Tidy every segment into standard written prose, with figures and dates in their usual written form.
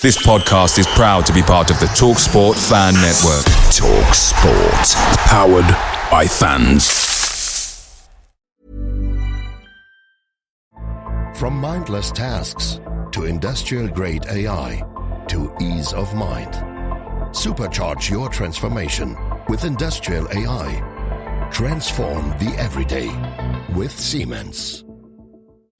This podcast is proud to be part of the TalkSport Fan Network. TalkSport. Powered by fans. From mindless tasks to industrial-grade AI to ease of mind. Supercharge your transformation with industrial AI. Transform the everyday with Siemens.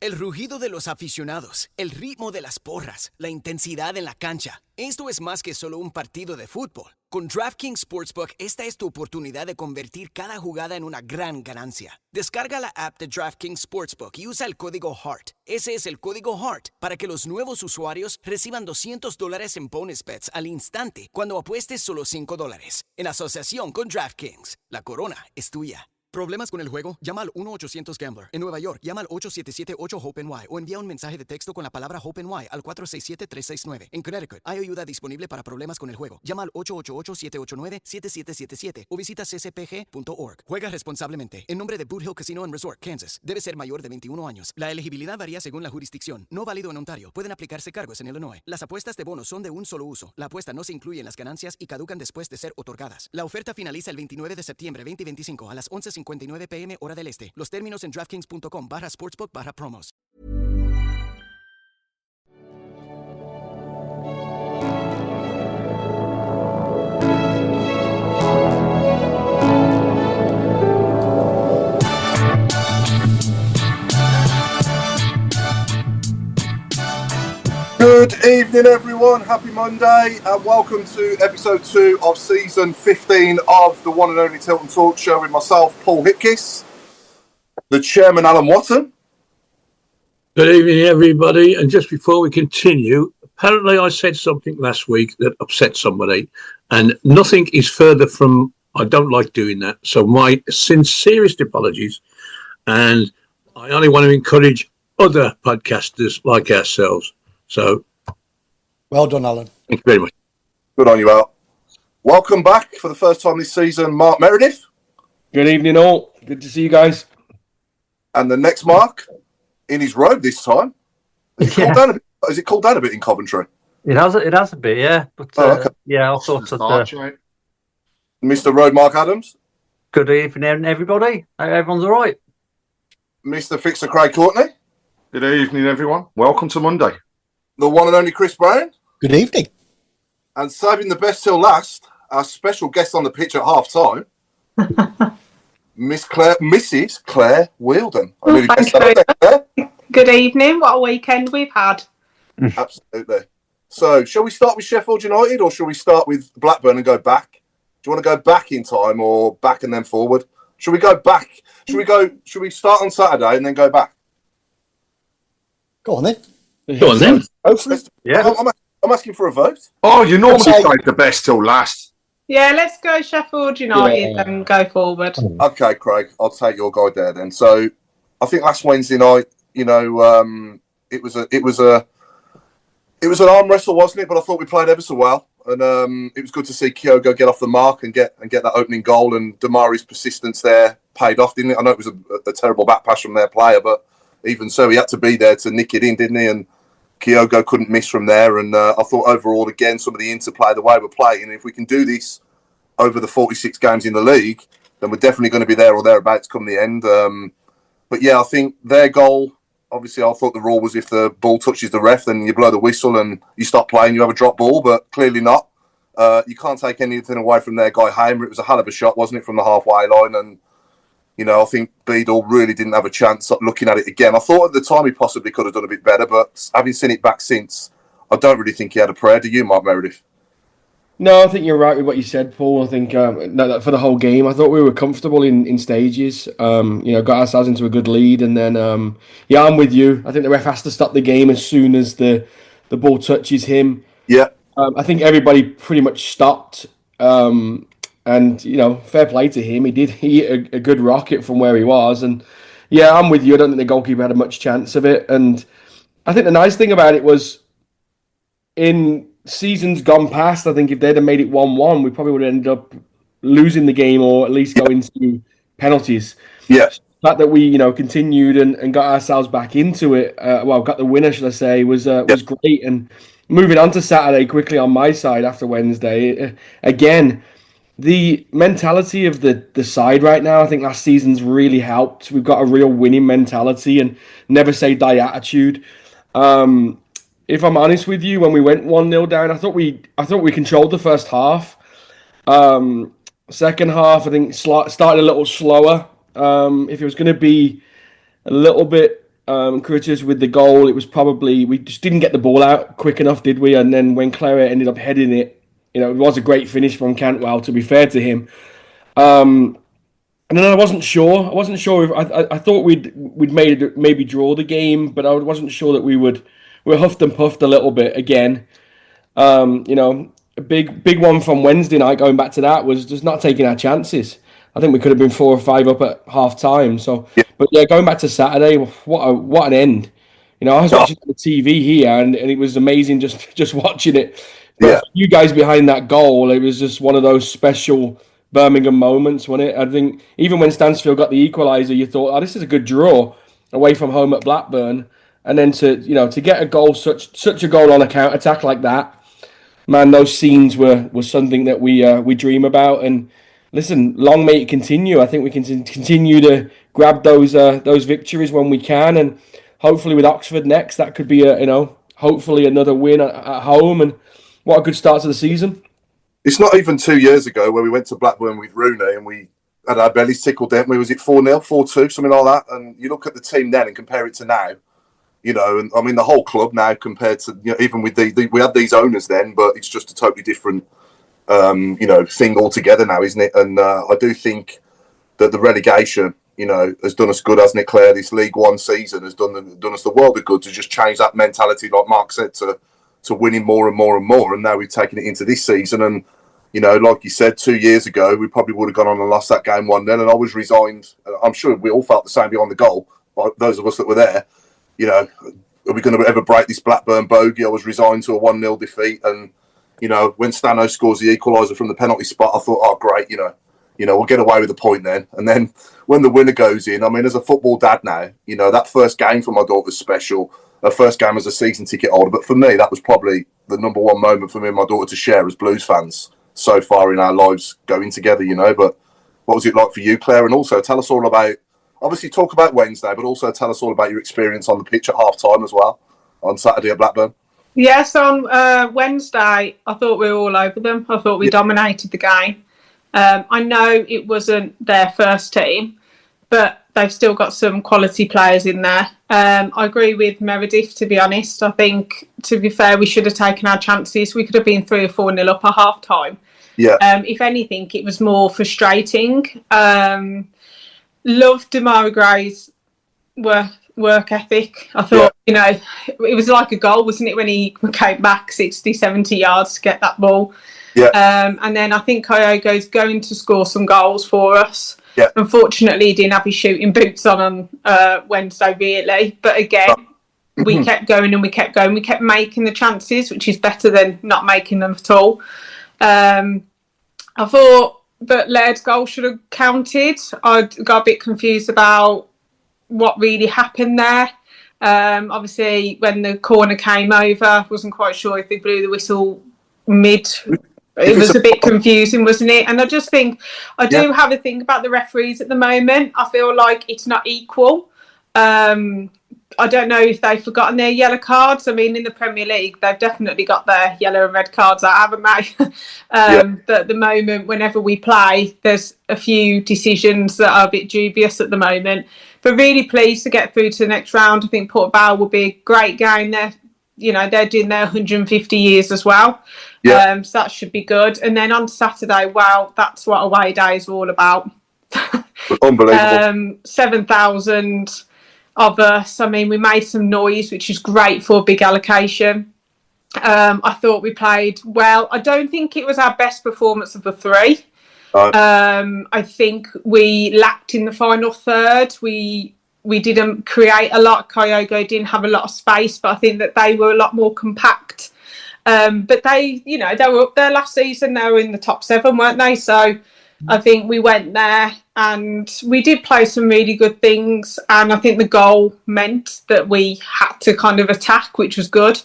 El rugido de los aficionados, el ritmo de las porras, la intensidad en la cancha. Esto es más que solo un partido de fútbol. Con DraftKings Sportsbook, esta es tu oportunidad de convertir cada jugada en una gran ganancia. Descarga la app de DraftKings Sportsbook y usa el código HEART. Ese es el código HEART para que los nuevos usuarios reciban $200 en bonus bets al instante cuando apuestes solo $5. En asociación con DraftKings, la corona es tuya. ¿Problemas con el juego? Llama al 1-800-GAMBLER. En Nueva York, llama al 877-8-HOPE-NY o envía un mensaje de texto con la palabra HOPE-NY al 467-369. En Connecticut, hay ayuda disponible para problemas con el juego. Llama al 888-789-7777 o visita ccpg.org. Juega responsablemente. En nombre de Boot Hill Casino and Resort, Kansas. Debe ser mayor de 21 años. La elegibilidad varía según la jurisdicción. No válido en Ontario. Pueden aplicarse cargos en Illinois. Las apuestas de bonos son de un solo uso. La apuesta no se incluye en las ganancias y caducan después de ser otorgadas. La oferta finaliza el 29 de septiembre 2025 a las 11:59 p.m. hora del este. Los términos en DraftKings.com/sportsbook/promos. Good evening, everyone. Happy Monday, and welcome to episode 2 of season 15 of the one and only Tilton Talk show with myself, Paul Hipkiss, the chairman, Alan Watton. Good evening, everybody. And just before we continue, apparently I said something last week that upset somebody, and nothing is further from, I don't like doing that. So my sincerest apologies. And I only want to encourage other podcasters like ourselves. So, well done, Alan. Thank you very much. Good on you, Al. Welcome back for the first time this season, Mark Meredith. Good evening, all. Good to see you guys. And the next Mark, in his robe this time. Has it cooled down a bit in Coventry? It has a bit, yeah. But okay. yeah, I thought that. Mr. Road Mark Adams. Good evening, everybody. Everyone's all right. Mr. Fixer Craig Courtney. Good evening, everyone. Welcome to Monday. The one and only Chris Brown. Good evening. And saving the best till last, our special guest on the pitch at half time, Mrs. Claire Wielden. Good evening. What a weekend we've had. Absolutely. So, shall we start with Sheffield United, or shall we start with Blackburn and go back? Do you want to go back in time, or back and then forward? Shall we go back? Shall we start on Saturday and then go back? Go on then. Go on then. Yeah. I'm asking for a vote. Oh, you normally save the best till last. Yeah, let's go Sheffield United and go forward. Okay, Craig, I'll take your guide there then. So, I think last Wednesday night, it was an arm wrestle, wasn't it? But I thought we played ever so well, and it was good to see Kyogo get off the mark and get that opening goal. And Damari's persistence there paid off, didn't it? I know it was a terrible back pass from their player, but even so, he had to be there to nick it in, didn't he? And Kyogo couldn't miss from there. And I thought overall, again, some of the interplay, the way we're playing, and if we can do this over the 46 games in the league, then we're definitely going to be there or thereabouts come the end. But yeah, I think their goal, obviously, I thought the rule was if the ball touches the ref, then you blow the whistle and you stop playing, you have a drop ball, but clearly not. You can't take anything away from their guy, Hamer. It was a hell of a shot, wasn't it, from the halfway line? And I think Beadle really didn't have a chance looking at it again. I thought at the time he possibly could have done a bit better, but having seen it back since, I don't really think he had a prayer. Do you, Mark Meredith? No, I think you're right with what you said, Paul. I think that for the whole game, I thought we were comfortable in stages. Got ourselves into a good lead, and then I'm with you. I think the ref has to stop the game as soon as the ball touches him. Yeah. I think everybody pretty much stopped. And, fair play to him. He hit a good rocket from where he was. And, yeah, I'm with you. I don't think the goalkeeper had much chance of it. And I think the nice thing about it was in seasons gone past, I think if they'd have made it 1-1, we probably would have ended up losing the game or at least going to penalties. Yes. The fact that we, continued and got ourselves back into it, got the winner, should I say, was great. And moving on to Saturday quickly on my side after Wednesday. Again, the mentality of the side right now, I think last season's really helped. We've got a real winning mentality and never say die attitude. If I'm honest with you, when we went 1-0 down, I thought we controlled the first half. Second half, I think started a little slower. If it was going to be a little bit encouraged with the goal, it was probably we just didn't get the ball out quick enough, did we? And then when Clara ended up heading it, it was a great finish from Cantwell, to be fair to him. And then I wasn't sure. If I thought we'd maybe draw the game, but I wasn't sure that we were huffed and puffed a little bit again. A big one from Wednesday night, going back to that, was just not taking our chances. I think we could have been 4 or 5 up at half time. So, but yeah, going back to Saturday, what an end. I was watching the TV here, and it was amazing just watching it. But for you guys behind that goal, it was just one of those special Birmingham moments, wasn't it? I think even when Stansfield got the equaliser, you thought, "Oh, this is a good draw away from home at Blackburn," and then to get a goal, such a goal on a counter attack like that. Man, those scenes were something that we dream about. And listen, long may it continue. I think we can continue to grab those victories when we can, and hopefully with Oxford next, that could be hopefully another win at home. And what a good start to the season. It's not even 2 years ago where we went to Blackburn with Rooney and we had our bellies tickled, didn't we? Was it 4-0, 4-2, something like that? And you look at the team then and compare it to now. And I mean the whole club now compared to even with we had these owners then, but it's just a totally different thing altogether now, isn't it? And I do think that the relegation has done us good, hasn't it, Claire? This League One season has done us the world of good to just change that mentality, like Mark said, to winning more and more and more. And now we've taken it into this season, and like you said, 2 years ago we probably would have gone on and lost that game 1-0, and I was resigned. I'm sure we all felt the same behind the goal, those of us that were there. Are we going to ever break this Blackburn bogey? I was resigned to a 1-0 defeat. And, when Stano scores the equaliser from the penalty spot, I thought, oh, great, we'll get away with the point then. And then when the winner goes in, I mean, as a football dad now, that first game for my daughter was special. Her first game as a season ticket holder. But for me, that was probably the number one moment for me and my daughter to share as Blues fans so far in our lives going together, But what was it like for you, Claire? And also tell us all about, obviously talk about Wednesday, but also tell us all about your experience on the pitch at half-time as well, on Saturday at Blackburn. Yes, on Wednesday, I thought we were all over them. I thought we dominated the game. I know it wasn't their first team, but they've still got some quality players in there. I agree with Meredith, to be honest. I think, to be fair, we should have taken our chances. We could have been 3 or 4-0 up at half-time. Yeah. If anything, it was more frustrating. Loved Damari Gray's work ethic. I thought, it was like a goal, wasn't it, when he came back 60, 70 yards to get that ball. Yeah. And then I think Kyogo's going to score some goals for us. Yeah. Unfortunately, he didn't have his shooting boots on Wednesday, really. But again, we kept going and we kept going. We kept making the chances, which is better than not making them at all. I thought that Laird's goal should have counted. I got a bit confused about what really happened there. Obviously, when the corner came over, I wasn't quite sure if they blew the whistle mid. It was a bit confusing, wasn't it? And I just think, I do have a thing about the referees at the moment. I feel like it's not equal. I don't know if they've forgotten their yellow cards. I mean, in the Premier League, they've definitely got their yellow and red cards out, haven't they? But at the moment, whenever we play, there's a few decisions that are a bit dubious at the moment. But really pleased to get through to the next round. I think Port Vale will be a great game there. They're doing their 150 years as well. So that should be good. And then on Saturday, wow, that's what away days are all about. Unbelievable. 7,000 of us. I mean, we made some noise, which is great for a big allocation. I thought we played well. I don't think it was our best performance of the three. I think we lacked in the final third. We didn't create a lot. Kyogo didn't have a lot of space, but I think that they were a lot more compact. But they were up there last season. They were in the top 7, weren't they? So I think we went there and we did play some really good things. And I think the goal meant that we had to kind of attack, which was good.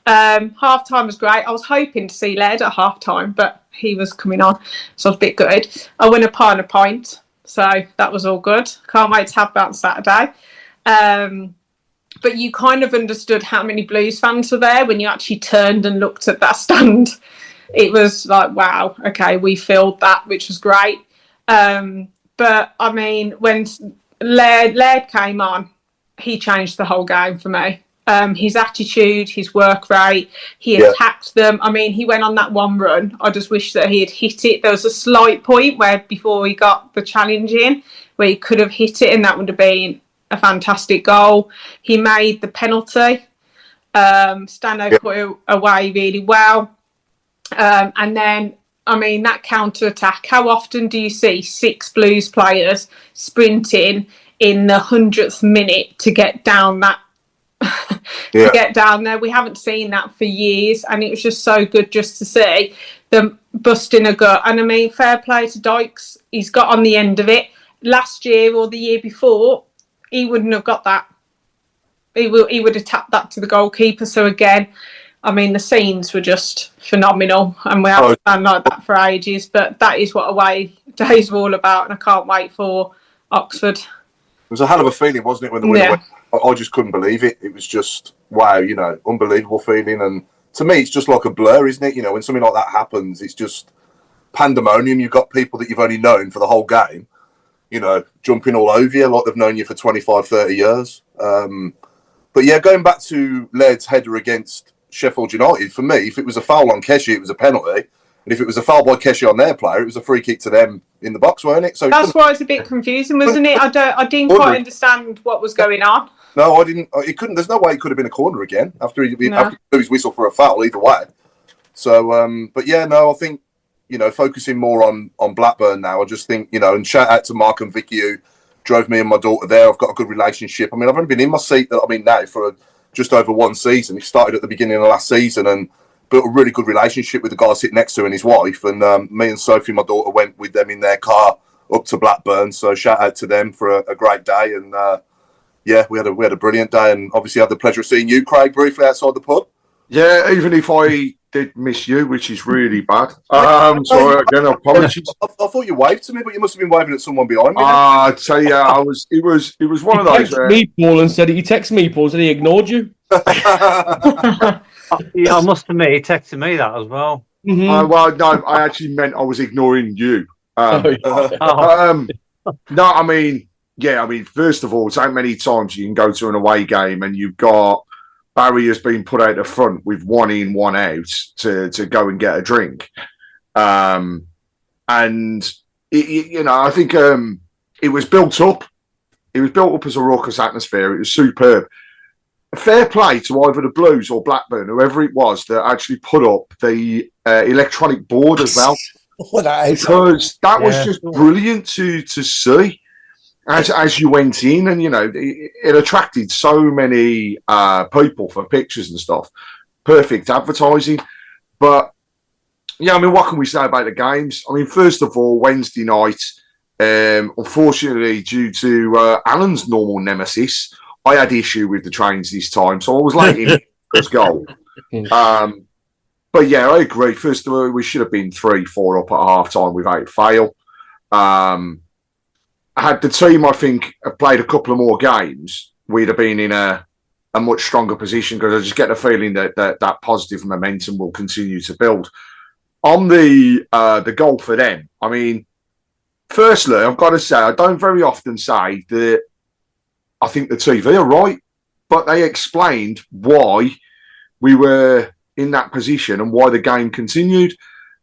Half time was great. I was hoping to see Laird at half time, but he was coming on, so I was a bit gutted. I won a pint, so that was all good. Can't wait to have that on Saturday. But you kind of understood how many Blues fans were there when you actually turned and looked at that stand. It was like, wow, okay, we filled that, which was great. But I mean, when Laird came on, he changed the whole game for me. His attitude, his work rate, he attacked them. I mean, he went on that one run. I just wish that he had hit it. There was a slight point where before he got the challenge in, where he could have hit it, and that would have been a fantastic goal. He made the penalty. Stano put it away really well. And then, I mean, that counter-attack, how often do you see 6 Blues players sprinting in the 100th minute to get down that to get down there? We haven't seen that for years, and it was just so good just to see them busting a gut. And I mean, fair play to Dykes. He's got on the end of it. Last year or the year before, he wouldn't have got that. He would have tapped that to the goalkeeper. So again, I mean, the scenes were just phenomenal, and we haven't done like that for ages. But that is what away days are all about, and I can't wait for Oxford. It was a hell of a feeling, wasn't it, when the winner went? I just couldn't believe it. It was just, wow, you know, unbelievable feeling. And to me, it's just like a blur, isn't it? You know, when something like that happens, it's just pandemonium. You've got people that you've only known for the whole game, you know, jumping all over you like they've known you for 25, 30 years. But yeah, going back to Laird's header against Sheffield United, for me, if it was a foul on Keshi, it was a penalty. And if it was a foul by Keshi on their player, it was a free kick to them in the box, weren't it? So that's why it's a bit confusing, wasn't it? I didn't quite understand what was going on. No, I didn't. It couldn't. There's no way it could have been a corner again after he blew his whistle for a foul either way. So, but yeah, no, I think, you know, focusing more on Blackburn now. I just think, you know, and shout out to Mark and Vicky who drove me and my daughter there. I've got a good relationship. I mean, I've only been in my seat that I'm in now for just over one season. He started at the beginning of last season and built a really good relationship with the guy sitting next to him and his wife. And me and Sophie, my daughter, went with them in their car up to Blackburn. So shout out to them for a great day. And yeah, we had a brilliant day. And obviously had the pleasure of seeing you, Craig, briefly outside the pub. Yeah, even if I did miss you, which is really bad. So again, apologies. I thought you waved to me, but you must have been waving at someone behind me. I tell you, it was one of those. Me, Paul, and said he texted me, Paul, said he ignored you. Yeah, I must admit, he texted me that as well. Mm-hmm. Well, no, I actually meant I was ignoring you. No, I mean, yeah, I mean, first of all, so many times you can go to an away game and you've got barriers being put out the front with one in, one out to go and get a drink. And, you know, I think it was built up. It was built up as a raucous atmosphere. It was superb. Fair play to either the Blues or Blackburn, whoever it was that actually put up the electronic board as well. Because that was just brilliant to see as you went in, and you know it attracted so many people for pictures and stuff. Perfect advertising. But yeah, I mean, what can we say about the games? I mean, first of all, Wednesday night, unfortunately, due to Alan's normal nemesis, I had issue with the trains this time, so I was late in his goal. But yeah, I agree. First of all, we should have been 3-4 up at half time without fail. Had the team, I think, played a couple of more games, we'd have been in a much stronger position, because I just get the feeling that positive momentum will continue to build. On the goal for them, I mean, firstly, I've got to say, I don't very often say that I think the TV are right, but they explained why we were in that position and why the game continued.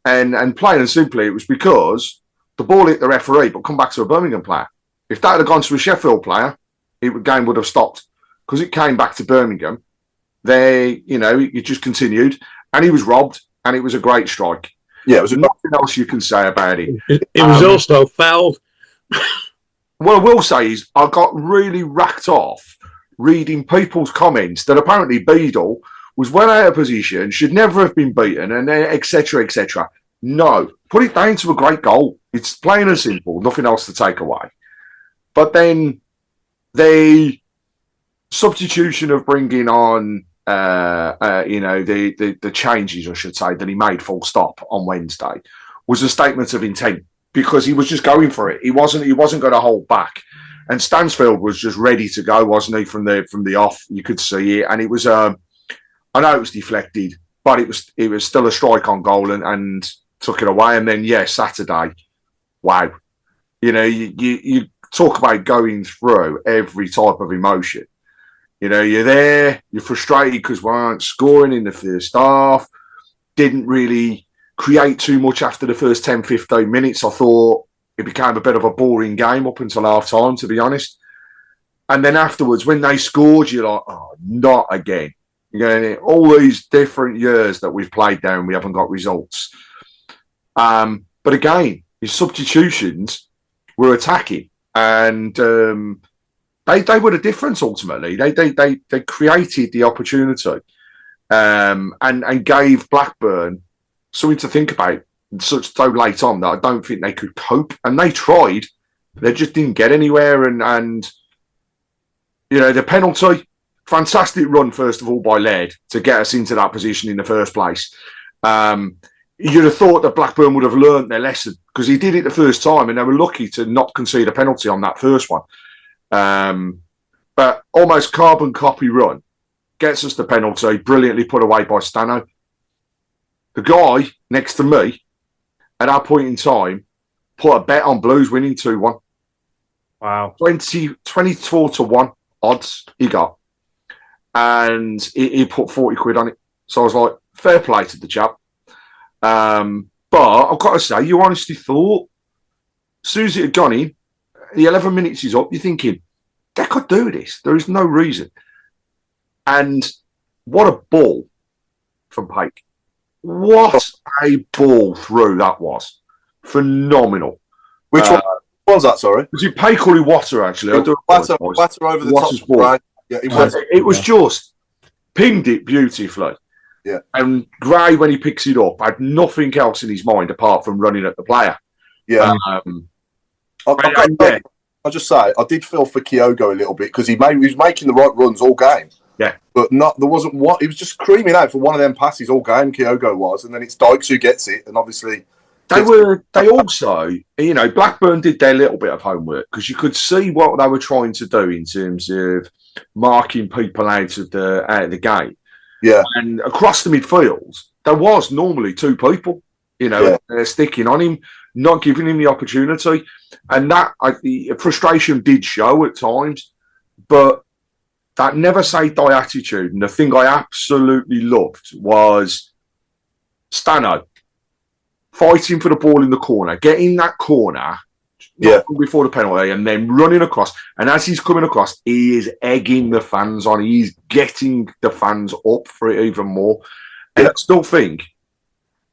And plain and simply, it was because the ball hit the referee, but come back to a Birmingham player. If that had gone to a Sheffield player, the game would have stopped. Because it came back to Birmingham, it just continued, and he was robbed, and it was a great strike. Yeah, it was nothing else you can say about it. It was also fouled. What I will say is I got really racked off reading people's comments that apparently Beadle was well out of position, should never have been beaten, and etc., etc. No, put it down to a great goal. It's plain and simple, nothing else to take away. But then the substitution of bringing on the changes, I should say, that he made full stop on Wednesday was a statement of intent because he was just going for it. He wasn't going to hold back. And Stansfield was just ready to go, wasn't he, from the off? You could see it. And it was, I know it was deflected, but it was still a strike on goal and took it away. And then, Saturday, wow. You talk about going through every type of emotion. You're there, you're frustrated because we aren't scoring in the first half. Didn't really create too much after the first 10, 15 minutes. I thought it became a bit of a boring game up until half time, to be honest. And then afterwards, when they scored, you're like, oh, not again. All these different years that we've played down, we haven't got results. But again, his substitutions were attacking. And they were the difference ultimately. They created the opportunity and gave Blackburn something to think about so late on that I don't think they could cope. And they tried, they just didn't get anywhere. And the penalty, fantastic run first of all by Laird to get us into that position in the first place. You'd have thought that Blackburn would have learnt their lesson because he did it the first time and they were lucky to not concede a penalty on that first one. But almost carbon copy run gets us the penalty, brilliantly put away by Stano. The guy next to me at that point in time put a bet on Blues winning 2-1. Wow. 24 to 1 odds he got. And he put 40 quid on it. So I was like, fair play to the chap. But I've got to say, you honestly thought, as soon as it had gone in, the 11 minutes is up, you're thinking, they could do this. There is no reason. And what a ball from Pake. What a ball through that was. Phenomenal. Which one was that, sorry? Was it Pake or Water, actually? Water over the Watter's top. Ball. Right. Yeah, it was just pinged it beautifully. Yeah. And Gray, when he picks it up, had nothing else in his mind apart from running at the player. Yeah. I'll just say, I did feel for Kyogo a little bit because he was making the right runs all game. Yeah. But there wasn't what he was just screaming out for one of them passes all game, Kyogo was, and then it's Dykes who gets it, and obviously they also, Blackburn did their little bit of homework because you could see what they were trying to do in terms of marking people out of the game. Yeah. And across the midfield, there was normally two people, sticking on him, not giving him the opportunity. And the frustration did show at times, but that never say die attitude. And the thing I absolutely loved was Stano fighting for the ball in the corner, getting that corner before the penalty, and then running across. And as he's coming across, he is egging the fans on. He's getting the fans up for it even more. And I still think,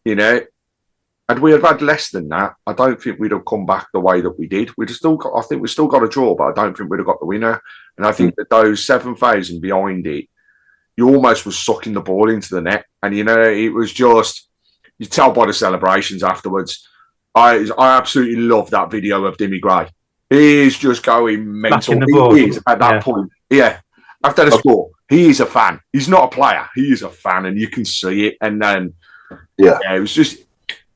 had we have had less than that, I don't think we'd have come back the way that we did. I think we still got a draw, but I don't think we'd have got the winner. And I think that those 7,000 behind it, you almost was sucking the ball into the net. And, it was just, you tell by the celebrations afterwards. I absolutely love that video of Dimmy Gray. He is just going mental. He is at that point. Yeah. After the score, he is a fan. He's not a player. He is a fan, and you can see it. And then, it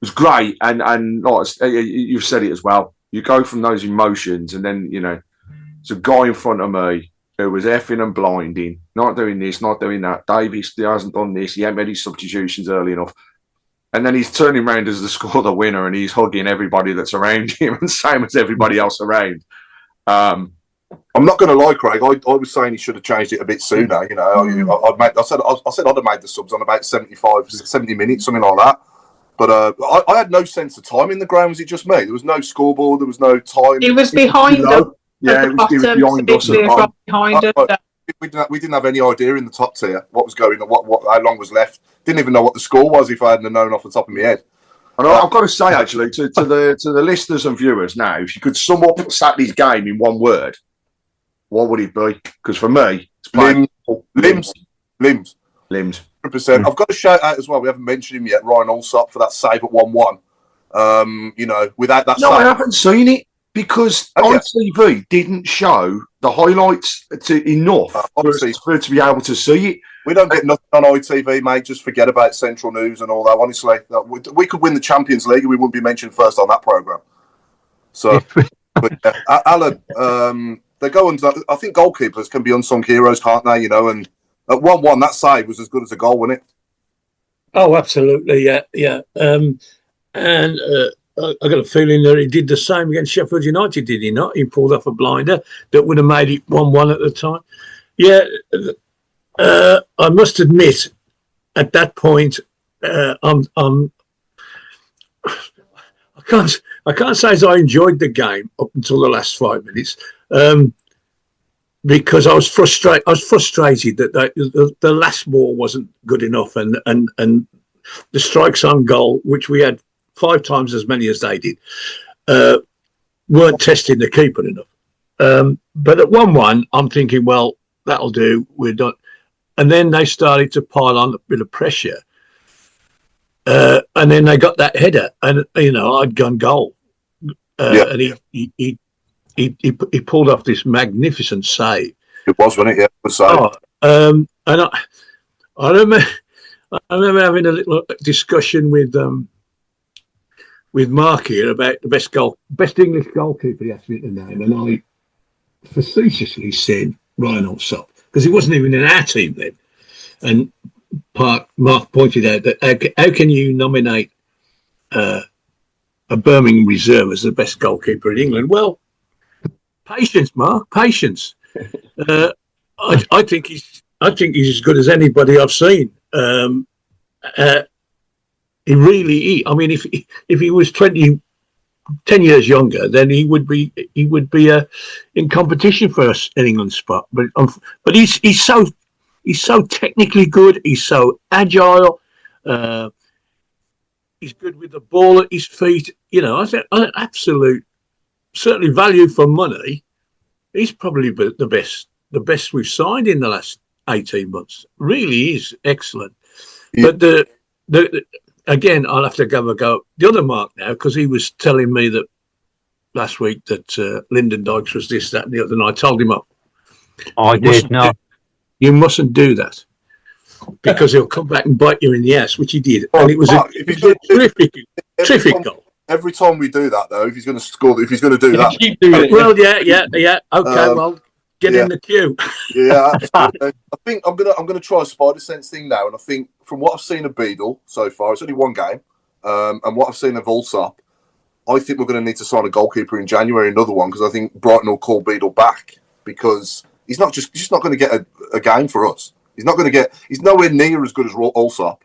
was great. And like you've said it as well. You go from those emotions, and then, there's a guy in front of me who was effing and blinding, not doing this, not doing that. Davies hasn't done this. He hasn't made his substitutions early enough. And then he's turning around as the score the winner, and he's hugging everybody that's around him, and same as everybody else around. I'm not going to lie, Craig. I was saying he should have changed it a bit sooner. I said I'd have made the subs on about 70 minutes, something like that. But I had no sense of time in the ground. Was it just me? There was no scoreboard. There was no time. It was behind us. Yeah, it was behind us. Behind us. We didn't have any idea in the top tier what was going on, how long was left. Didn't even know what the score was if I hadn't known off the top of my head. And I've got to say, actually, to the listeners and viewers now, if you could sum up Saturday's game in one word, what would it be? Because for me, it's playing limbs. 100%. I've got to shout out as well. We haven't mentioned him yet, Ryan Allsop, for that save at 1-1. Without that. No, I haven't seen it because ITV didn't show the highlights enough for us to be able to see it. We don't get nothing on ITV, mate. Just forget about Central News and all that. Honestly, we could win the Champions League and we wouldn't be mentioned first on that programme. So, but, Alan, they go on. I think goalkeepers can be unsung heroes, can't they? You know, and at 1-1, that save was as good as a goal, wasn't it? Oh, absolutely, yeah. I got a feeling that he did the same against Sheffield United, did he not? He pulled off a blinder that would have made it 1-1 at the time. Yeah, I must admit, at that point, I can't say as I enjoyed the game up until the last 5 minutes, because I was frustrated. that the last ball wasn't good enough, and the strikes on goal, which we had 5 times as many as they did, weren't testing the keeper enough. But at 1-1, I'm thinking, well, that'll do. We're done. And then they started to pile on a bit of pressure. And then they got that header, and I'd gone goal. And he pulled off this magnificent save. It was, wasn't it? Yeah, it was save. And I remember having a little discussion with Mark here about the best English goalkeeper he asked me to name, and I facetiously said Ryan Allsop, because he wasn't even in our team then. And Mark pointed out that how can you nominate a Birmingham reserve as the best goalkeeper in England? Well, patience, Mark, patience. I think he's as good as anybody I've seen. He really is. I mean, if he was 10 years younger, then he would be in competition for us in England's spot. But he's so technically good. He's so agile. He's good with the ball at his feet. I think absolute, certainly value for money. He's probably the best we've signed in the last 18 months. Really is excellent. Yeah. But again, I'll have to have a go. The other Mark now, because he was telling me that last week that Lyndon Dykes was this, that, and the other, and I told him up. I did not. You mustn't do that, because he'll come back and bite you in the ass, which he did. Well, and it was Mark, a terrific goal. Every time we do that, though, if he's going to score, if he's going to do that, keep doing it. Well, yeah. Okay, well, get in the queue. Yeah, absolutely. I think I'm gonna try a spider sense thing now, and I think from what I've seen of Beadle so far, it's only one game, and what I've seen of Allsop, I think we're going to need to sign a goalkeeper in January, another one, because I think Brighton will call Beadle back, because he's just not going to get a game for us. He's nowhere near as good as Allsop.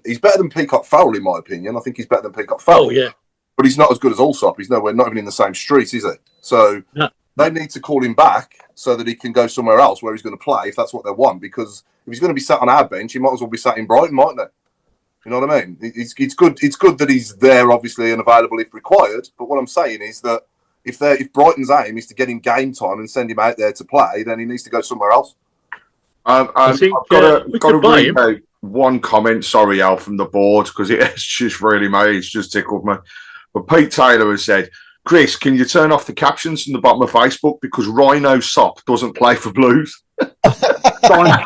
He's better than Peacock Farrell, in my opinion. I think he's better than Peacock Farrell. Oh, yeah. But he's not as good as Allsop. He's not even in the same street, is he? So they need to call him back so that he can go somewhere else where he's going to play, if that's what they want. Because if he's going to be sat on our bench, he might as well be sat in Brighton, mightn't he? You know what I mean? It's good. It's good that he's there, obviously, and available if required. But what I'm saying is that if Brighton's aim is to get him game time and send him out there to play, then he needs to go somewhere else. I've got to read out one comment, sorry, Al, from the board, because it's just tickled me. But Pete Taylor has said, Chris, can you turn off the captions from the bottom of Facebook, because Rhino Sop doesn't play for Blues? Rhino.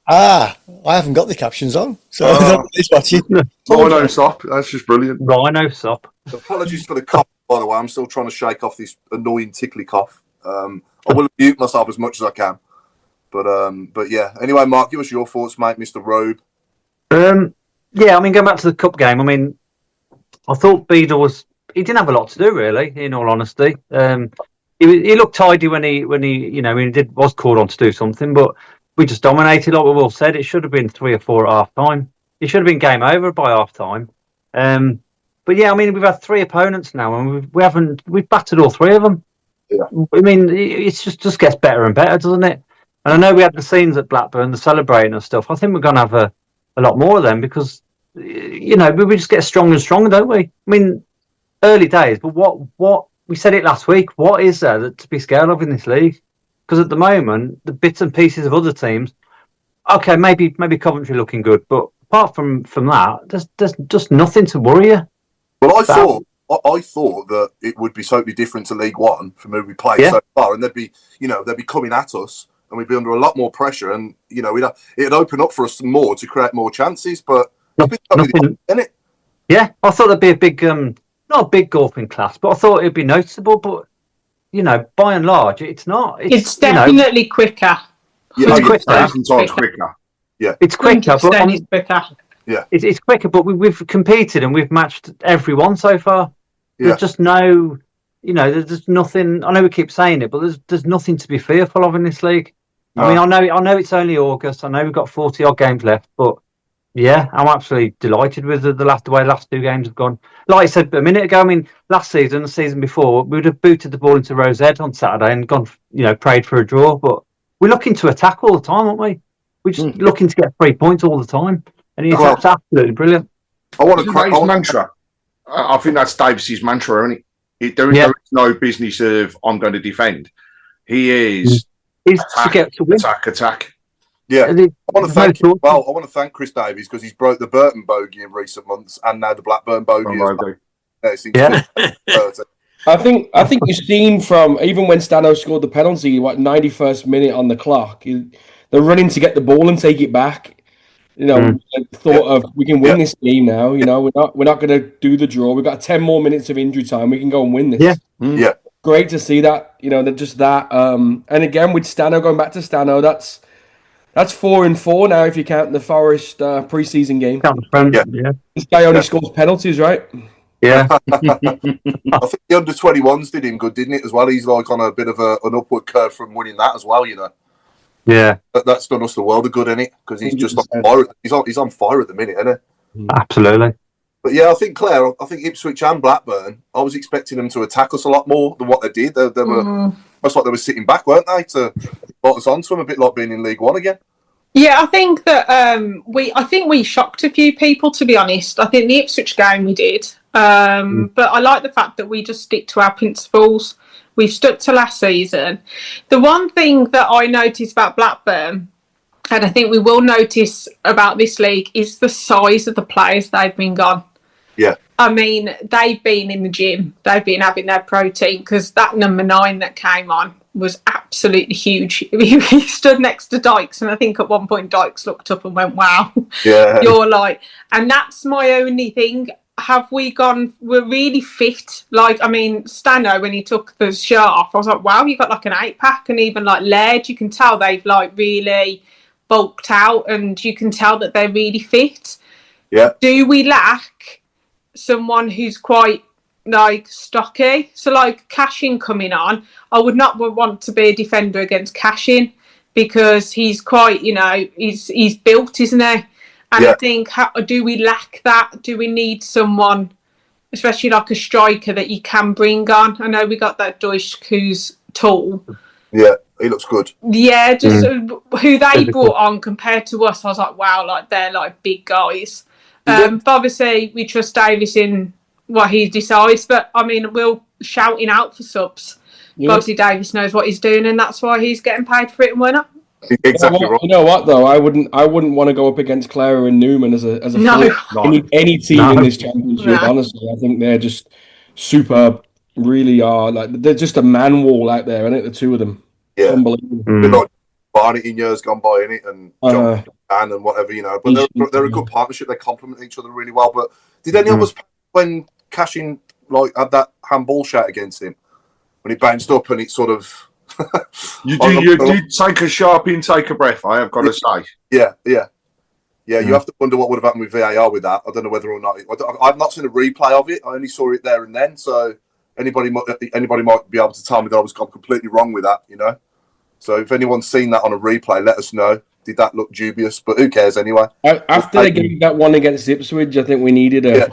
I haven't got the captions on, so nobody's watching. Rhino Sop, that's just brilliant. Rhino Sop. Apologies for the cough, by the way. I'm still trying to shake off this annoying tickly cough. I will mute myself as much as I can. But yeah. Anyway, Mark, give us your thoughts, mate, Mr. Robe. Yeah, I mean, going back to the cup game, I mean, I thought Beadle he didn't have a lot to do, really, in all honesty. He looked tidy when he was called on to do something, but we just dominated, like we've all said. It should have been 3 or 4 at half time. It should have been game over by half time. But yeah, I mean, we've had 3 opponents now, and we've battered all 3 of them. Yeah. I mean, it just gets better and better, doesn't it? And I know we had the scenes at Blackburn, the celebrating and stuff. I think we're going to have a lot more of them, because we just get stronger and stronger, don't we? I mean, early days, but what we said it last week. What is there to be scared of in this league? Because at the moment, the bits and pieces of other teams, okay, maybe Coventry looking good, but apart from that, there's just nothing to worry you. Well, I thought that it would be totally different to League One from who we played so far, and they'd be coming at us and we'd be under a lot more pressure, and it'd open up for us more to create more chances. But Nothing. Yeah, I thought there'd be a big, not a big golfing class, but I thought it'd be noticeable. But by and large, it's not. It's definitely quicker. Yeah, it's quicker. Sometimes quicker. Yeah, it's quicker, but it's quicker. Yeah, it's quicker. But we've competed and we've matched everyone so far. There's just no, there's nothing. I know we keep saying it, but there's nothing to be fearful of in this league. No. I mean, I know it's only August. I know we've got 40 odd games left, but yeah, I'm absolutely delighted with the way the last two games have gone. Like I said a minute ago, I mean, last season, the season before, we would have booted the ball into Rose Head on Saturday and gone, prayed for a draw. But we're looking to attack all the time, aren't we? We're just looking to get 3 points all the time, and it's absolutely brilliant. I want to crack his mantra. I think that's Davis's mantra, isn't it? There is no business of I'm going to defend. He is attack. Yeah, I want to thank him. Well, I want to thank Chris Davies because he's broke the Burton bogey in recent months, and now the Blackburn bogey. I think you've seen from even when Stano scored the penalty, 91st minute on the clock, they're running to get the ball and take it back. Thought of we can win this game now. We're not going to do the draw. We've got 10 more minutes of injury time. We can go and win this. Yeah. Great to see that. Just that. And again with Stano, going back to Stano, that's 4-4 now if you count the Forest preseason game. Yeah. This guy only scores penalties, right? Yeah. I think the under-21s did him good, didn't it, as well? He's like on a bit of an upward curve from winning that as well, Yeah. That's done us the world of good, isn't it? Because he's just on fire. He's on fire at the minute, isn't he? Absolutely. But yeah, I think Ipswich and Blackburn, I was expecting them to attack us a lot more than what they did. They were almost like they were sitting back, weren't they, to bot us onto them, a bit like being in League One again. Yeah, I think that we shocked a few people, to be honest. I think the Ipswich game we did, but I like the fact that we just stick to our principles. We've stuck to last season. The one thing that I noticed about Blackburn, and I think we will notice about this league, is the size of the players they've been gone. Yeah. I mean, they've been in the gym. They've been having their protein because that number 9 that came on was absolutely huge. He stood next to Dykes, and I think at one point Dykes looked up and went, wow, you're like... And that's my only thing. Have we gone... We're really fit. Like, I mean, Stano, when he took the shirt off, I was like, wow, you got like an 8-pack. And even like Laird, you can tell they've like really bulked out, and you can tell that they're really fit. Yeah. Do we lack someone who's quite like stocky? So like Cashin coming on, I would not want to be a defender against Cashin because he's quite, he's built, isn't he? And I think, do we lack that? Do we need someone, especially like a striker that you can bring on? I know we got that Deutsch who's tall. Yeah, he looks good. Yeah, just who they brought on compared to us, I was like, wow, like they're like big guys. But obviously, we trust Davis in what he decides. But I mean, we're shouting out for subs. But obviously, Davis knows what he's doing, and that's why he's getting paid for it, and we're not. Exactly right. You know what though? I wouldn't want to go up against Clara and Newman as a any team in this championship. Honestly, I think they're just superb. Really are, like they're just a man wall out there, isn't it? The two of them. Yeah, unbelievable. Like Barney in years gone by, in it, and John and whatever, But they're a good partnership. They complement each other really well. But did any of us, when Cashin had that handball shot against him, when he bounced up and it sort of you did take a sharp intake of breath, I have got to say. Yeah. You have to wonder what would have happened with VAR with that. I don't know whether or not I've not seen a replay of it. I only saw it there and then. So anybody might be able to tell me that I was completely wrong with that. So if anyone's seen that on a replay, let us know. Did that look dubious? But who cares anyway? After they gave that one against Ipswich, I think we needed a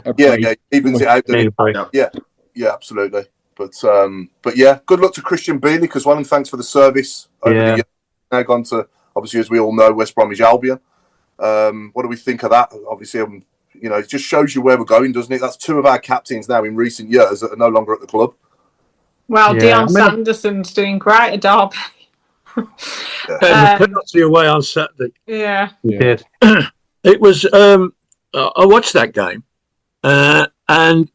evens it out. Yeah, absolutely. But yeah, good luck to Christian Bielik as well, and thanks for the service over the year. Now gone to, obviously, as we all know, West Bromwich Albion. What do we think of that? Obviously, it just shows you where we're going, doesn't it? That's two of our captains now in recent years that are no longer at the club. Well, Dion Sanderson's doing great at Derby. Penalty away on Saturday. Yeah. Did. It was. I watched that game, and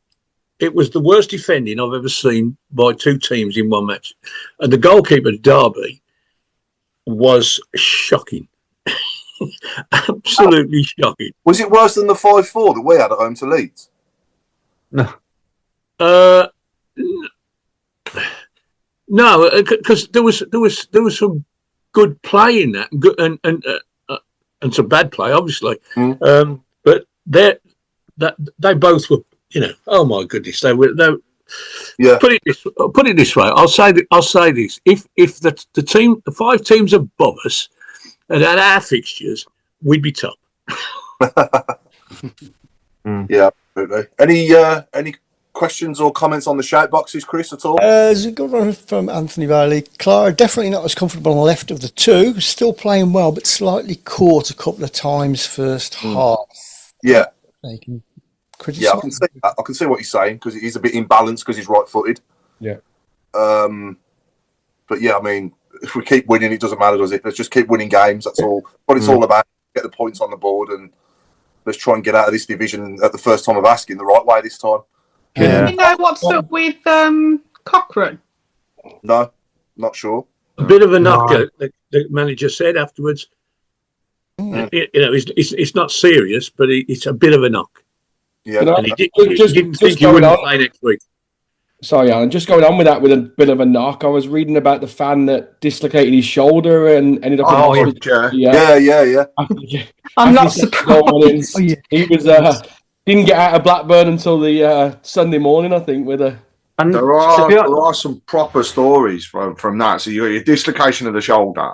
it was the worst defending I've ever seen by two teams in one match. And the goalkeeper, Derby, was shocking. Absolutely shocking. Was it worse than the 5-4 that we had at home to Leeds? No. No, because there was some good play in that, and some bad play, obviously. But they both were, oh my goodness, they were. Yeah. Put it this way. I'll say this: if the 5 teams above us had had our fixtures, we'd be top. Yeah, absolutely. Any questions or comments on the shout boxes, Chris, at all? There's a good one from Anthony Bailey. Clara definitely not as comfortable on the left of the two. Still playing well, but slightly caught a couple of times first half. Yeah. They can Yeah, criticise. I can see that. I can see what he's saying because he's a bit imbalanced because he's right-footed. Yeah. But yeah, I mean, if we keep winning, it doesn't matter, does it? Let's just keep winning games. That's all. What it's all about. Get the points on the board and let's try and get out of this division at the first time of asking the right way this time. Do you know what's up with Cochrane? No, not sure. A bit of a knock, the manager said afterwards. It's not serious, but it's a bit of a knock. Yeah, and he didn't think he wouldn't play next week. Sorry, Alan. Just going on with that, with a bit of a knock. I was reading about the fan that dislocated his shoulder and ended up. Yeah. I'm not surprised. He was didn't get out of Blackburn until the Sunday morning, I think. There are some proper stories from that. So you got your dislocation of the shoulder.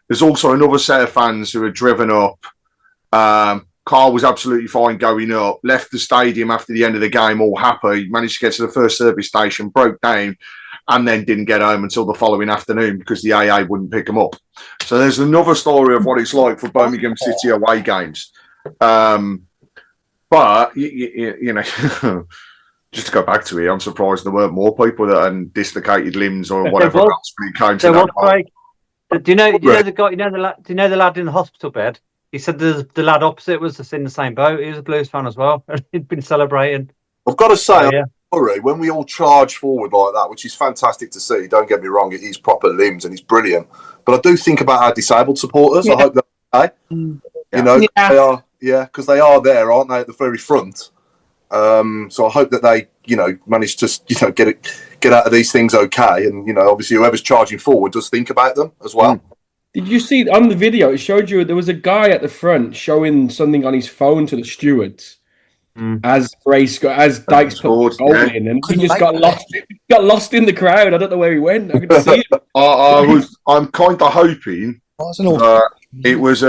There's also another set of fans who had driven up. Carl was absolutely fine going up, left the stadium after the end of the game all happy, managed to get to the first service station, broke down, and then didn't get home until the following afternoon because the AA wouldn't pick him up. So there's another story of what it's like for Birmingham City away games. But, you know, just to go back to it, I'm surprised there weren't more people that had dislocated limbs or whatever else when it came to that. Do you know the guy? Do you know the lad in the hospital bed? He said the lad opposite was in the same boat. He was a Blues fan as well. He'd been celebrating. I've got to say, when we all charge forward like that, which is fantastic to see, don't get me wrong, it is proper limbs and it's brilliant. But I do think about our disabled supporters. I hope they're okay. They are, because they are there, aren't they, at the very front? So I hope that they, manage to, get out of these things okay. And, obviously whoever's charging forward does think about them as well. Did you see on the video? It showed you there was a guy at the front showing something on his phone to the stewards as Dykes put the goal in, and he just got lost. Got lost in the crowd. I don't know where he went. I couldn't see him. I'm kind of hoping it was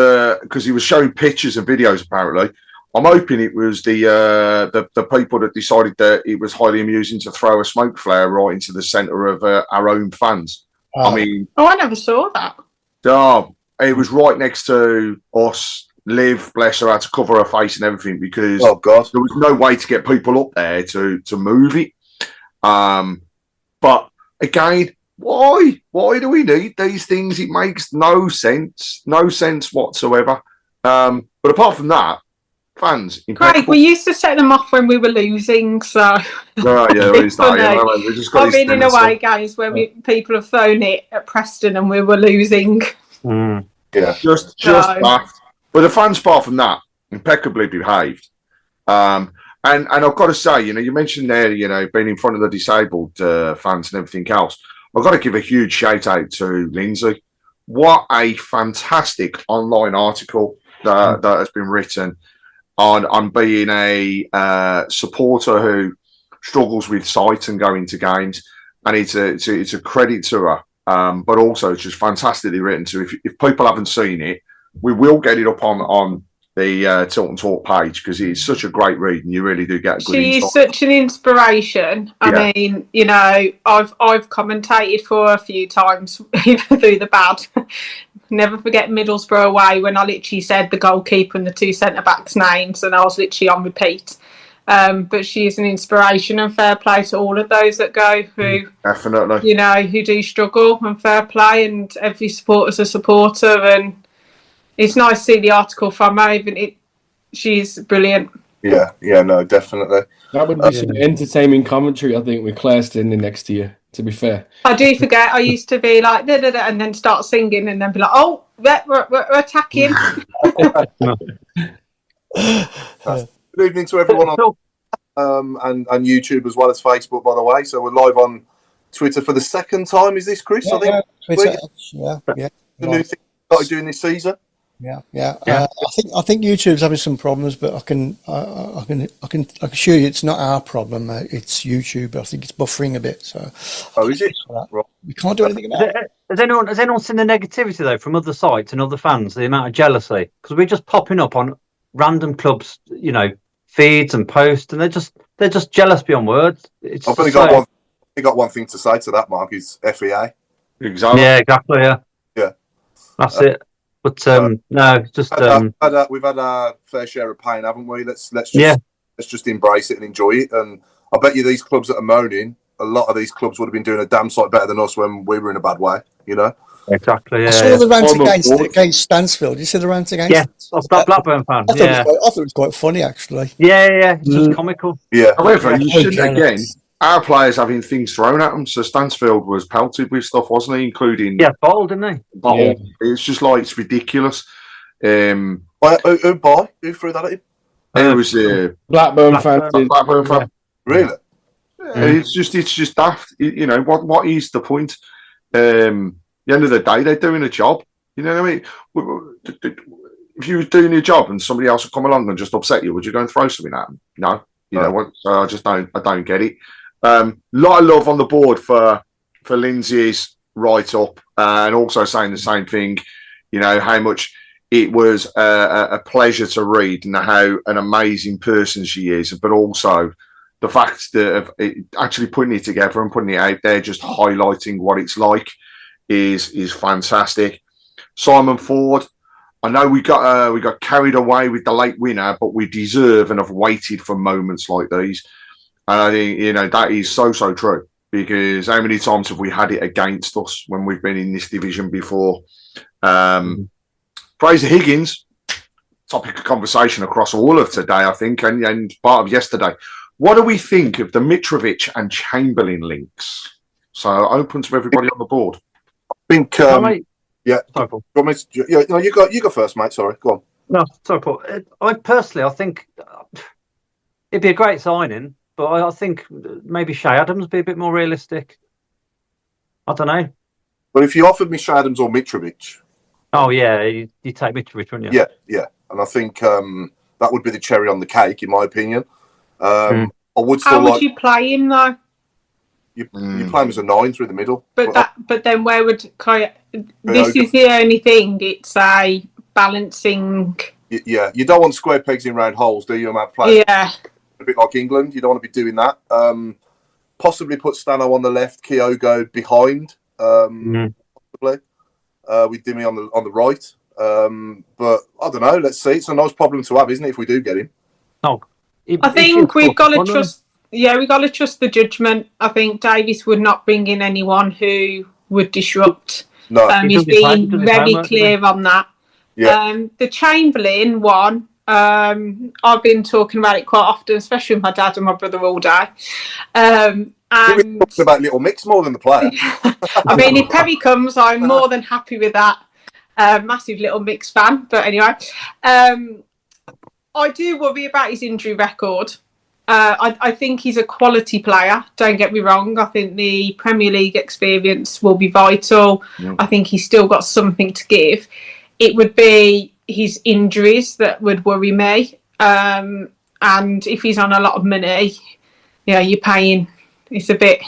because he was showing pictures and videos. Apparently, I'm hoping it was the people that decided that it was highly amusing to throw a smoke flare right into the centre of our own fans. I mean, I never saw that. It was right next to us. Liv, bless her, had to cover her face and everything because there was no way to get people up there to move it. But again, why do we need these things? It makes no sense whatsoever. But apart from that, fans, Craig, we used to set them off when we were losing, so I've been in away games where people have thrown it at Preston and we were losing. Yeah, just that. But the fans, apart from that, impeccably behaved. And I've got to say, you mentioned there, being in front of the disabled fans and everything else. I've got to give a huge shout out to Lindsay. What a fantastic online article that has been written on being a supporter who struggles with sight and going to games, and it's a credit to her. But also it's just fantastically written. So if people haven't seen it, we will get it up on the Tilton Talk page because it's such a great read and you really do get a good insight. She's such an inspiration. I mean, I've commentated for her a few times through the bad. Never forget Middlesbrough away when I literally said the goalkeeper and the two centre-backs' names and I was literally on repeat. But she is an inspiration and fair play to all of those that go who definitely, who do struggle, and fair play, and every supporter's a supporter, and it's nice to see the article from her. She's brilliant. Yeah, no, definitely. That would be some entertaining commentary, I think, with Claire standing next to you. To be fair, I do forget. I used to be like da, da, da, and then start singing, and then be like, "Oh, we're attacking." Good evening to everyone on and YouTube as well as Facebook, by the way. So we're live on Twitter for the second time. Is this Chris? Yeah, I think. Twitter, yeah. The new thing we started doing this season. Yeah. I think YouTube's having some problems, but I can assure you it's not our problem. It's YouTube. I think it's buffering a bit. So, is it? Right. We can't do anything about it. Has anyone seen the negativity though from other sites and other fans? The amount of jealousy, because we're just popping up on random clubs, feeds and posts, and they're just jealous beyond words. I've only got one thing to say to that, Mark. Is FEA. Exactly. Yeah, exactly. Yeah. That's it. But no, just we've had our fair share of pain, haven't we? Let's just embrace it and enjoy it. And I bet you these clubs that are moaning, a lot of these clubs would have been doing a damn sight better than us when we were in a bad way. Exactly. Yeah. I saw the rant against Stansfield. You see the rant against? Yeah, I was that Blackburn fan. I thought it was quite funny, actually. Yeah. It's just comical. Yeah. However, you shouldn't again. Our players having things thrown at them. So Stansfield was pelted with stuff, wasn't he? Including bottled, didn't he? Bottled. Yeah. It's just like it's ridiculous. Who threw that at him? It was Blackburn fan. Blackburn fan. Really? Yeah. It's just daft. What is the point? The end of the day, they're doing a job. You know what I mean? If you were doing your job and somebody else would come along and just upset you, would you go and throw something at them? No. You know what? So I don't get it. Lot of love on the board for Lindsay's write up, and also saying the same thing. How much it was a pleasure to read, and how an amazing person she is, but also the fact that of actually putting it together and putting it out there, just highlighting what it's like, is fantastic. Simon Ford. I know we got carried away with the late winner, but we deserve and have waited for moments like these. And I think, that is so true, because how many times have we had it against us when we've been in this division before? Fraser Higgins, topic of conversation across all of today, I think, and part of yesterday. What do we think of the Mitrovic and Chamberlain links? So open to everybody on the board. I think, yeah. Sorry, Paul. You go first, mate. Sorry, go on. No, sorry, Paul. I think it'd be a great signing, but I think maybe Shay Adams would be a bit more realistic. I don't know. But if you offered me Shay Adams or Mitrovic, you take Mitrovic, wouldn't you? Yeah, and I think that would be the cherry on the cake, in my opinion. I would still. How would you play him though? You play him as a 9 through the middle. But then where would this is the only thing? It's a balancing. Yeah, you don't want square pegs in round holes, do you? Play a bit like England. You don't want to be doing that. Possibly put Stano on the left, Kyogo behind. Possibly with Dimi on the right. But I don't know. Let's see. It's a nice problem to have, isn't it? If we do get him. I think we've got to trust. Yeah, we've got to trust the judgment. I think Davies would not bring in anyone who would disrupt. No, he's been very clear on that. Yeah. The Chamberlain one, I've been talking about it quite often, especially with my dad and my brother all day. And we're talking about Little Mix more than the player. I mean, if Perry comes, I'm more than happy with that. Massive Little Mix fan, but anyway, I do worry about his injury record. I think he's a quality player, don't get me wrong. I think the Premier League experience will be vital. I think he's still got something to give. It would be his injuries that would worry me. And if he's on a lot of money, you're paying, it's a bit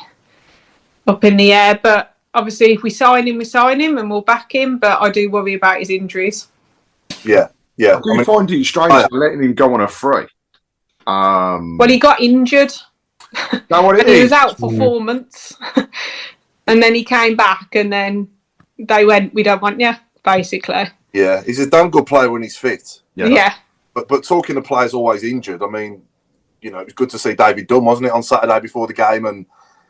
up in the air. But obviously, if we sign him and we'll back him. But I do worry about his injuries. Yeah. I do find it strange letting him go on a free. Well, he got injured. He was out for 4 months, and then he came back, and then they went, "We don't want you," basically. Yeah, he's a damn good player when he's fit. Yeah. But talking to players always injured. I mean, it was good to see David Dunn, wasn't it, on Saturday before the game? And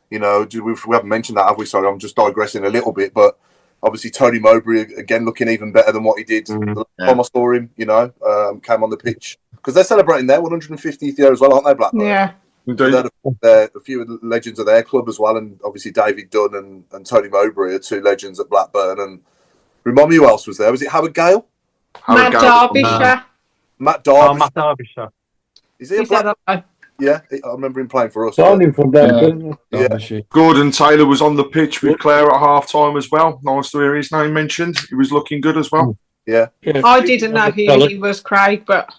we haven't mentioned that, have we? Sorry, I'm just digressing a little bit, but obviously Tony Mowbray again looking even better than what he did the last time I saw him. Came on the pitch. Because they're celebrating their 150th year as well, aren't they, Blackburn? Yeah. Indeed. A few of the legends of their club as well, and obviously David Dunn and Tony Mowbray are two legends at Blackburn. And remind me who else was there? Was it Howard Gale? Matt Derbyshire. Matt Derbyshire. Oh, Matt Derbyshire. Is he a Blackburn? Yeah, I remember him playing for us. Signed him from Blackburn. Yeah. Gordon Taylor was on the pitch with Claire at half time as well. Nice to hear his name mentioned. He was looking good as well. Yeah. I didn't know who he was, Craig, but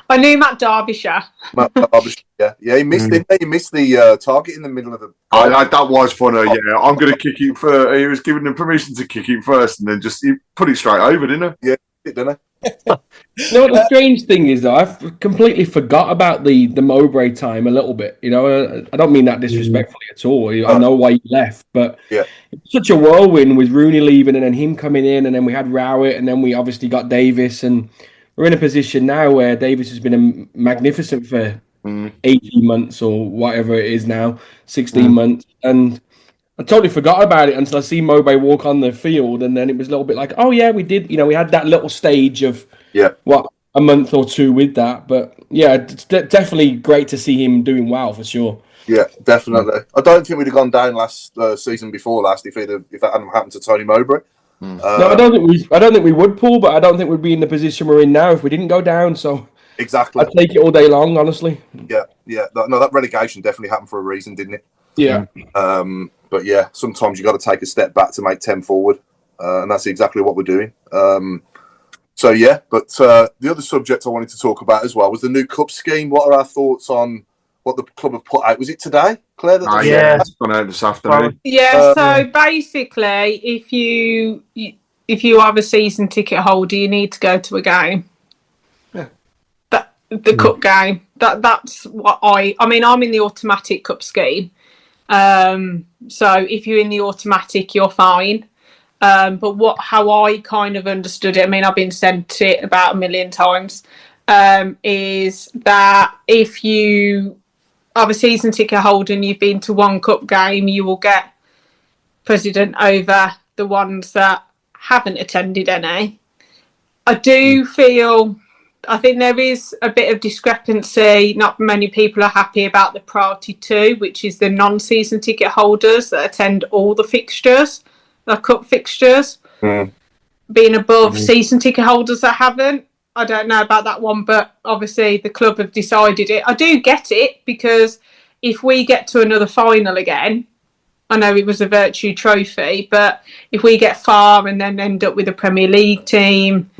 I knew Matt Derbyshire. Matt Derbyshire, yeah. He missed the target in the middle of the. That was funny. Yeah, I'm going to kick it first. He was giving them permission to kick it first, and then he put it straight over, didn't he? Yeah, didn't he? You know what the strange thing is, though? I've completely forgot about the Mowbray time a little bit. You know, I don't mean that disrespectfully at all. I know why he left, but it's such a whirlwind with Rooney leaving and then him coming in, and then we had Rowett, and then we obviously got Davis, and we're in a position now where Davis has been magnificent for 18 months or whatever it is now, 16 months, and I totally forgot about it until I see Mowbray walk on the field, and then it was a little bit like, oh yeah, we did. You know, we had that little stage of a month or two with that, but yeah, it's definitely great to see him doing well for sure. Yeah, definitely. I don't think we'd have gone down last season before last if that hadn't happened to Tony Mowbray. No, I don't think we would, Paul, but I don't think we'd be in the position we're in now if we didn't go down. So exactly, I'd take it all day long, honestly. Yeah. No, that relegation definitely happened for a reason, didn't it? Yeah. But yeah, sometimes you got to take a step back to make 10 forward, and that's exactly what we're doing. So yeah, but the other subject I wanted to talk about as well was the new cup scheme. What are our thoughts on what the club have put out? Was it today, Claire? It's gone out this afternoon. Yeah. So basically, if you have a season ticket holder, you need to go to a game. Yeah. The cup game. That's what I mean. I'm in the automatic cup scheme. So if you're in the automatic, you're fine. But how I kind of understood it, I mean, I've been sent it about 1 million times, is that if you have a season ticket holder and you've been to one cup game, you will get president over the ones that haven't attended any. I think there is a bit of discrepancy. Not many people are happy about the priority 2, which is the non-season ticket holders that attend all the fixtures, the cup fixtures, being above season ticket holders that haven't. I don't know about that one, but obviously the club have decided it. I do get it, because if we get to another final again, I know it was a Virtue Trophy, but if we get far and then end up with a Premier League team,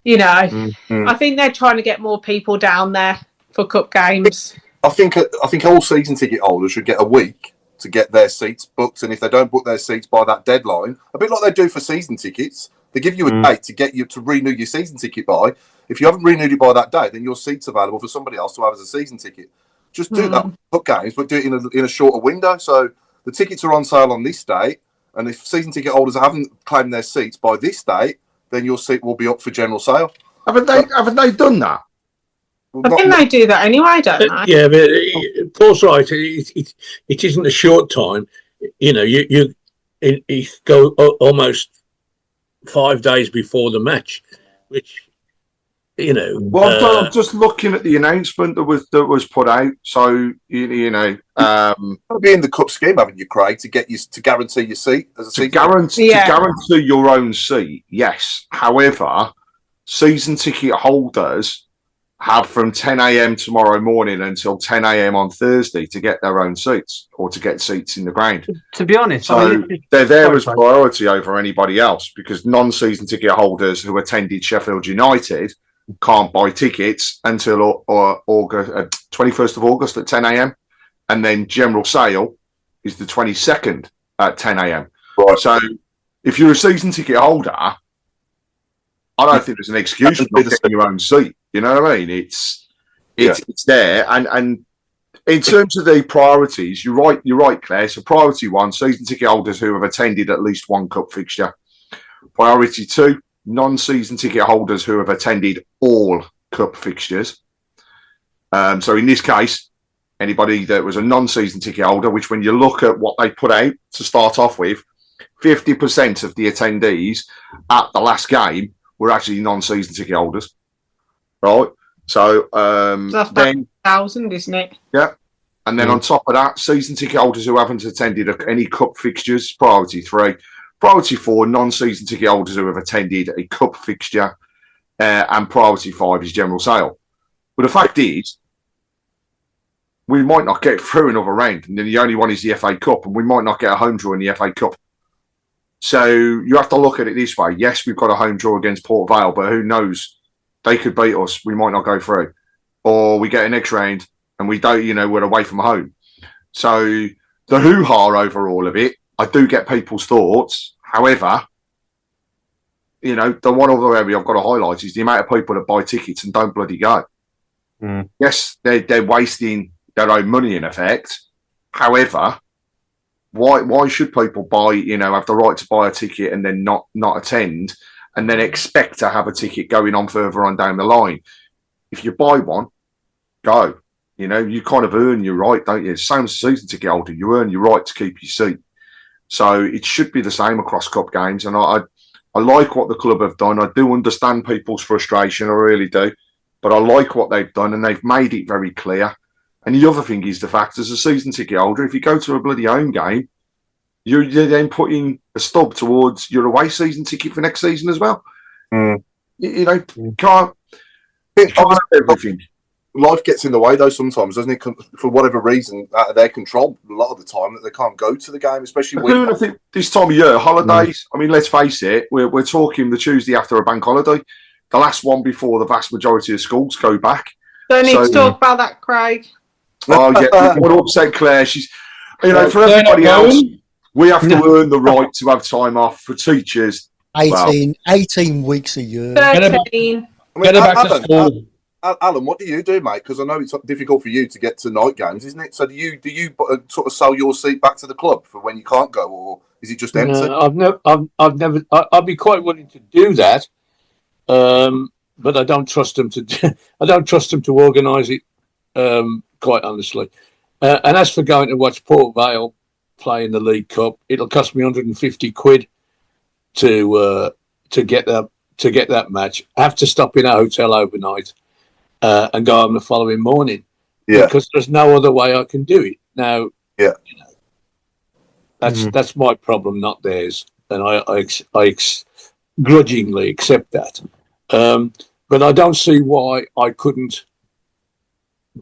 you know, I think they're trying to get more people down there for cup games. I think all season ticket holders should get a week to get their seats booked, and if they don't book their seats by that deadline, a bit like they do for season tickets, they give you a date to get you to renew your season ticket by. If you haven't renewed it by that date, then your seat's available for somebody else to have as a season ticket. Just do that with cup games, but do it in a shorter window. So the tickets are on sale on this date, and if season ticket holders haven't claimed their seats by this date, then your seat will be up for general sale. Haven't they done that? I think they do that anyway, don't they? Yeah, but Paul's right. It isn't a short time. You know, you go almost 5 days before the match, which, you know. Well, I'm just looking at the announcement that was put out. So you know, you'll be in the cup scheme, haven't you, Craig, to guarantee your seat as a season to guarantee your own seat. Yes. However, season ticket holders have from 10 a.m. tomorrow morning until 10 a.m. on Thursday to get their own seats or to get seats in the ground. To be honest, so they're there as priority over anybody else, because non-season ticket holders who attended Sheffield United can't buy tickets until August, 21st of August at 10 a.m. and then general sale is the 22nd at 10 a.m. Right. So if you're a season ticket holder, I don't think there's an excuse for not getting your own seat. You know what I mean? It's there, and in terms of the priorities, you're right, Claire. So priority 1, season ticket holders who have attended at least one cup fixture. Priority 2, non-season ticket holders who have attended all cup fixtures. So in this case, anybody that was a non-season ticket holder, which when you look at what they put out to start off with, 50% of the attendees at the last game were actually non-season ticket holders. Right. So that's then 1,000, isn't it? Yeah. And then on top of that, season ticket holders who haven't attended any cup fixtures, priority 3. Priority 4, non-season ticket holders who have attended a cup fixture. And priority 5 is general sale. But the fact is, we might not get through another round. And then the only one is the FA Cup. And we might not get a home draw in the FA Cup. So you have to look at it this way. Yes, we've got a home draw against Port Vale, but who knows? They could beat us. We might not go through. Or we get a next round and we don't, we're away from home. So the hoo-ha over all of it, I do get people's thoughts. However, the one other area I've got to highlight is the amount of people that buy tickets and don't bloody go. Yes, they're wasting their own money in effect. However, why should people buy, have the right to buy a ticket and then not attend and then expect to have a ticket going on further on down the line? If you buy one, go. You kind of earn your right, don't you? Same as a season ticket holder, you earn your right to keep your seat. So it should be the same across cup games. And I like what the club have done. I do understand people's frustration, I really do. But I like what they've done and they've made it very clear. And the other thing is the fact, as a season ticket holder, if you go to a bloody home game, you're then putting a stub towards your away season ticket for next season as well. Can't have everything. Life gets in the way, though, sometimes, doesn't it? For whatever reason, out of their control, a lot of the time, that they can't go to the game, especially when... I think this time of year, holidays, I mean, let's face it, we're talking the Tuesday after a bank holiday, the last one before the vast majority of schools go back. Don't need to talk about that, Craig. Oh, yeah, what upset Claire. She's, for everybody else, we have to earn the right to have time off for teachers. 18 weeks a year. 13. Get her back to school. Alan, what do you do, mate? Because I know it's difficult for you to get to night games, isn't it? So do you sort of sell your seat back to the club for when you can't go, or is it just empty? No, I've never. I'd be quite willing to do that, but I don't trust them to. I don't trust them to organise it. Quite honestly, and as for going to watch Port Vale play in the League Cup, it'll cost me £150 to get that match. I have to stop in a hotel overnight. And go home the following morning, because there's no other way I can do it. Now, that's my problem, not theirs, and I grudgingly accept that. But I don't see why I couldn't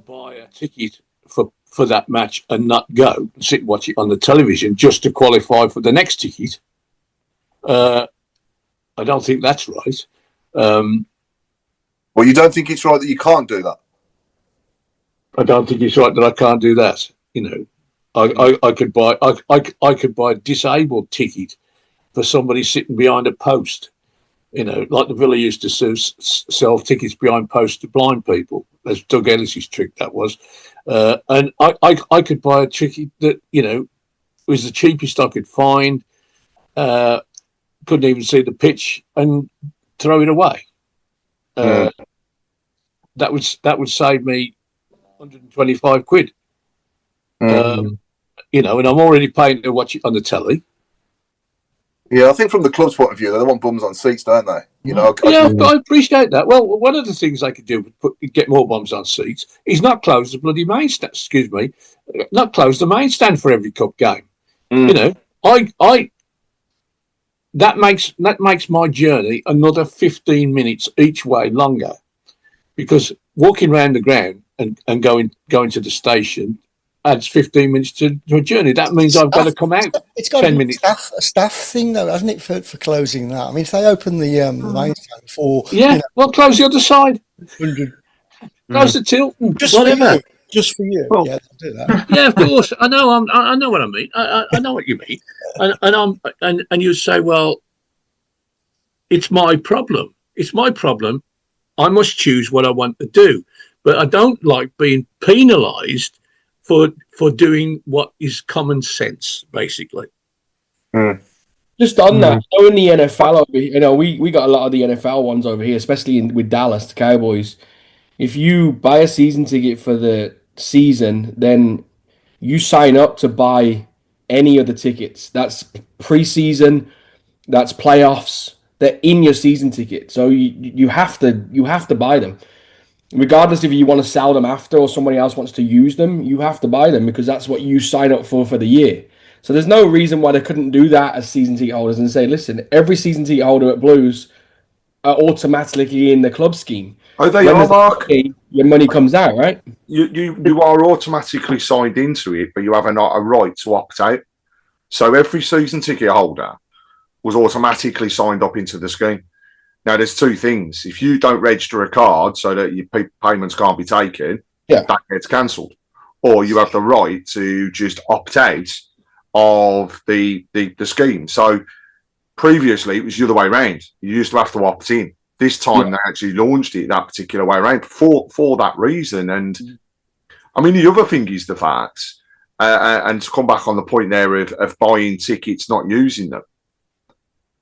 buy a ticket for that match and not go and sit and watch it on the television just to qualify for the next ticket. I don't think that's right. Well, you don't think it's right that you can't do that? I don't think it's right that I can't do that. I could buy a disabled ticket for somebody sitting behind a post. Like the Villa used to sell tickets behind posts to blind people. That's Doug Ellis's trick, that was. And I could buy a ticket that was the cheapest I could find. Couldn't even see the pitch and throw it away. That would save me £125. And I'm already paying to watch it on the telly. Yeah, I think from the club's point of view, they want bums on seats, don't they? I appreciate that. Well, one of the things they could do to get more bums on seats is not close the bloody main stand. Excuse me, not close the main stand for every cup game. That makes my journey another 15 minutes each way longer, because walking around the ground and going to the station adds 15 minutes to a journey. That means I've got to come out. It's got 10 minutes. A staff thing, though, hasn't it, for closing that? I mean, if they open the main stand for well, close the other side. 100. Close the Tilton. Just for you. Well, yeah, they'll do that. Yeah, of course. I know. I know what I mean. I know what you mean. And you say, well, it's my problem. It's my problem. I must choose what I want to do, but I don't like being penalised for doing what is common sense, basically. Just on that, so in the NFL, we got a lot of the NFL ones over here, especially with Dallas, the Cowboys. If you buy a season ticket for the season, then you sign up to buy any of the tickets. That's preseason, that's playoffs. They're in your season ticket, so you have to buy them. regardless if you want to sell them after or somebody else wants to use them, you have to buy them because that's what you sign up for the year. So there's no reason why they couldn't do that as season ticket holders and say, listen, every season ticket holder at Blues are automatically in the club scheme. Oh, they are, Mark. Your money comes out, right? You are automatically signed into it, but you have a right to opt out. So every season ticket holder was automatically signed up into the scheme. Now, there's two things. If you don't register a card so that your payments can't be taken, that gets cancelled. Or you have the right to just opt out of the scheme. So previously, it was the other way around. You used to have to opt in. This time, they actually launched it that particular way around for that reason. And, I mean, the other thing is the fact, and to come back on the point there of buying tickets, not using them,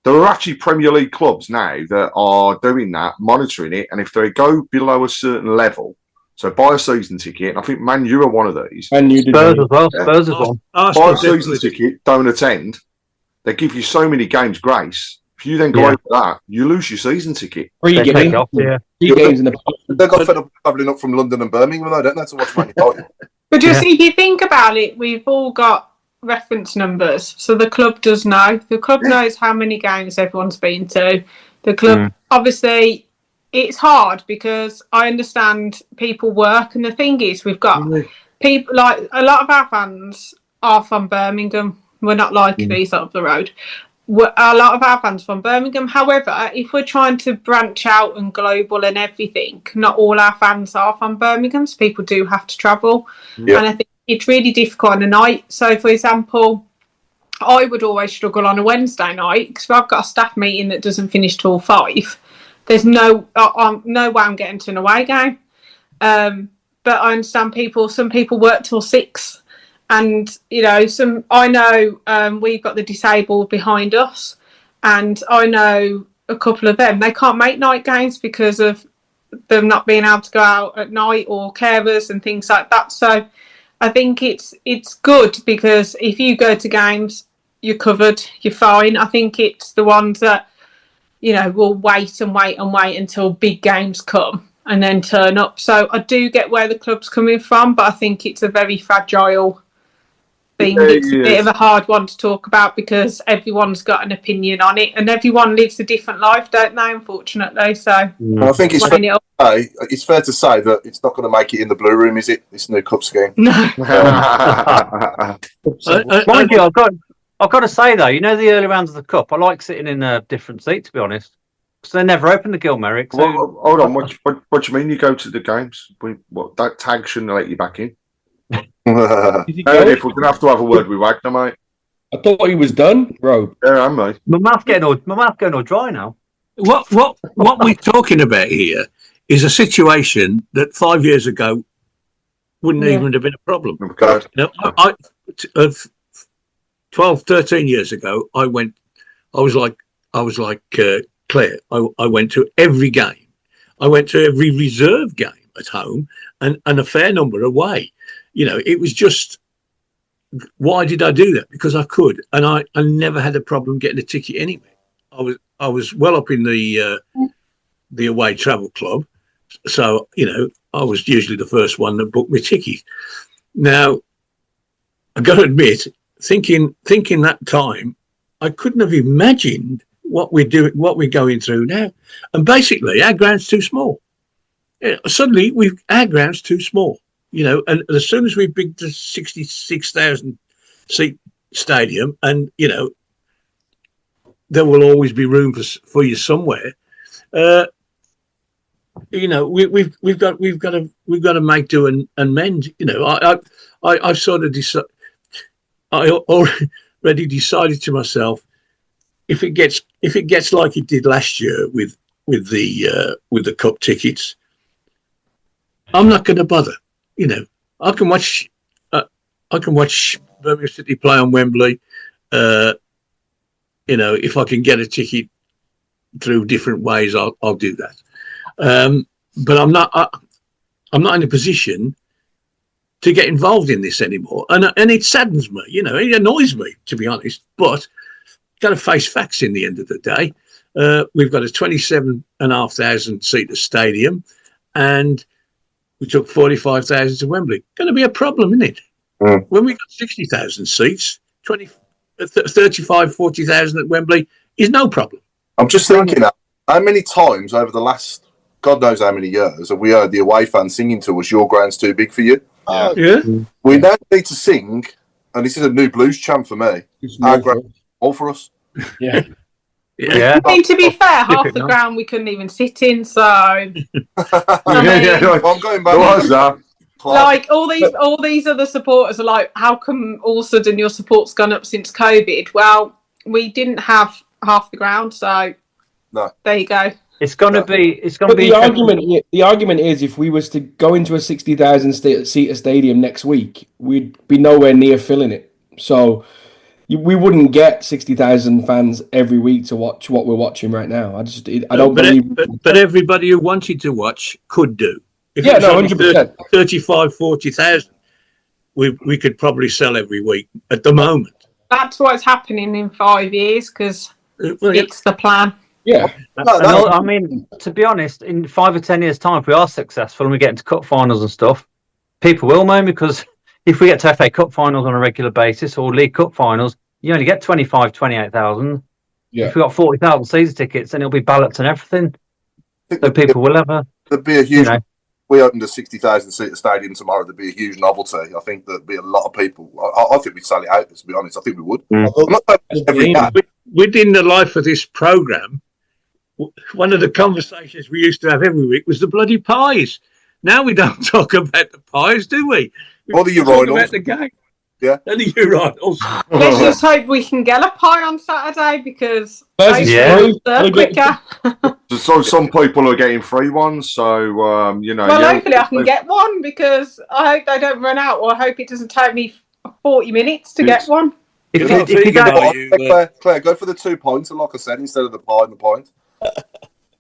there are actually Premier League clubs now that are doing that, monitoring it, and if they go below a certain level, so buy a season ticket, and I think Man U are one of these. And you Spurs as well. Spurs as well. Buy a season ticket, don't attend. They give you so many games grace. If you then go over that, you lose your season ticket. Three games in the. They got fed up travelling up from London and Birmingham, though, don't they, to watch Man United? But just if you think about it, we've all got reference numbers, so the club does know. The club knows how many games everyone's been to. The club, obviously, it's hard because I understand people work, and the thing is, we've got people like a lot of our fans are from Birmingham. We're not like these up the road. A lot of our fans from Birmingham. However, if we're trying to branch out and global and everything, not all our fans are from Birmingham, so people do have to travel. And I think it's really difficult on a night. So, for example, I would always struggle on a Wednesday night because if I've got a staff meeting that doesn't finish till 5, there's no way I'm getting to an away game. But I understand some people work till 6. And, you know, I know we've got the disabled behind us, and I know a couple of them, they can't make night games because of them not being able to go out at night, or carers and things like that. So I think it's good because if you go to games, you're covered, you're fine. I think it's the ones that, you know, will wait until big games come and then turn up. So I do get where the club's coming from, but I think it's a very fragile thing. It's a bit of a hard one to talk about because everyone's got an opinion on it, and everyone lives a different life, don't they, unfortunately? So well, I think it's fair to say that it's not going to make it in the Blue Room, is it, this new cup scheme? No. Mind you, I've got to say though, you know, the early rounds of the cup, I like sitting in a different seat, to be honest, because they never open the Gilmerick. So... Well, hold on, what do you mean you go to the games? That tag shouldn't let you back in. If we're gonna have to have a word with Wagner, mate. I thought he was done, bro. Yeah, I'm mate. My mouth getting all dry now. What we're talking about here is a situation that 5 years ago wouldn't even have been a problem. Okay. Now, I 12, 13 years ago, I was like Claire. I went to every game. I went to every reserve game at home and a fair number away. You know, it was just, why did I do that? Because I could, and I never had a problem getting a ticket anywhere. I was well up in the away travel club, so you know I was usually the first one that booked my ticket. Now, I got to admit, thinking that time, I couldn't have imagined what we're going through now, and basically our ground's too small. Suddenly, our ground's too small. You know, and as soon as we built the 66,000 seat stadium, and you know, there will always be room for you somewhere. You know, we've got to make do and mend. You know, I've sort of I already decided to myself, if it gets like it did last year with the cup tickets, I'm not going to bother. You know, I can watch Birmingham City play on Wembley. You know, if I can get a ticket through different ways, I'll do that. But I'm not in a position to get involved in this anymore, and it saddens me. You know, it annoys me, to be honest. But got to face facts in the end of the day. We've got a 27,500 seater stadium, and we took 45,000 to Wembley. Going to be a problem, isn't it? Mm. When we got 60,000 seats, 35, 40,000 at Wembley is no problem. I'm just thinking, how many times over the last, God knows how many years, have we heard the away fans singing to us, "Your ground's too big for you"? Yeah. We now need to sing, and this is a new blues chant for me. Our ground's all for us. Yeah. Yeah. I mean, to be fair, half the ground we couldn't even sit in, so I'm going back. What was that? like all these other supporters are like, how come all of a sudden your support's gone up since COVID? Well, we didn't have half the ground, so no. There you go. It's going to be. The argument is, if we was to go into a 60,000 seater stadium next week, we'd be nowhere near filling it. So we wouldn't get 60,000 fans every week to watch what we're watching right now. I don't believe. But everybody who wanted to watch could do. If Yeah, it was no, only 100%. 35, 40,000, we could probably sell every week at the moment. That's what's happening in 5 years because Well, yeah. it's the plan. Yeah. I mean, to be honest, in 5 or 10 years' time, if we are successful and we get into cup finals and stuff, people will moan because if we get to FA Cup finals on a regular basis or League Cup finals, you only get 25, 28,000. Yeah. If we got 40,000 season tickets, then it'll be ballots and everything. So people will have There'd be a huge. We opened a 60,000 seater stadium tomorrow. There'd be a huge novelty. I think there'd be a lot of people. I think we'd sell it out. To be honest, I think we would. I'm not saying every game. Within the life of this programme, one of the conversations we used to have every week was the bloody pies. Now we don't talk about the pies, do we? Or the talk urinals. about the game. Yeah. And the urinals. Let's just hope we can get a pie on Saturday because Yeah. quicker. So some people are getting free ones, so Well, hopefully I can get one because I hope they don't run out, or I hope it doesn't take me 40 minutes to get one. Claire, go for the 2 points, and like I said, instead of the pie and the point.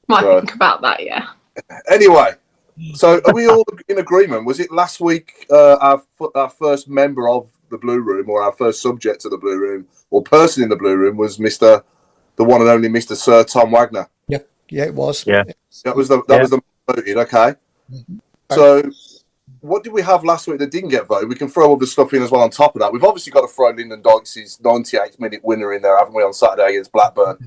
Might think about that, yeah. Anyway, so are we all in agreement? Was it last week our first member of the Blue Room, or our first subject to the Blue Room, or person in the Blue Room was the one and only Mr. Sir Tom Wagner? Yeah, it was. Yeah. That was the voted, okay. So what did we have last week that didn't get voted? We can throw other stuff in as well on top of that. We've obviously got to throw Lyndon Dykes' 98th minute winner in there, haven't we, on Saturday against Blackburn,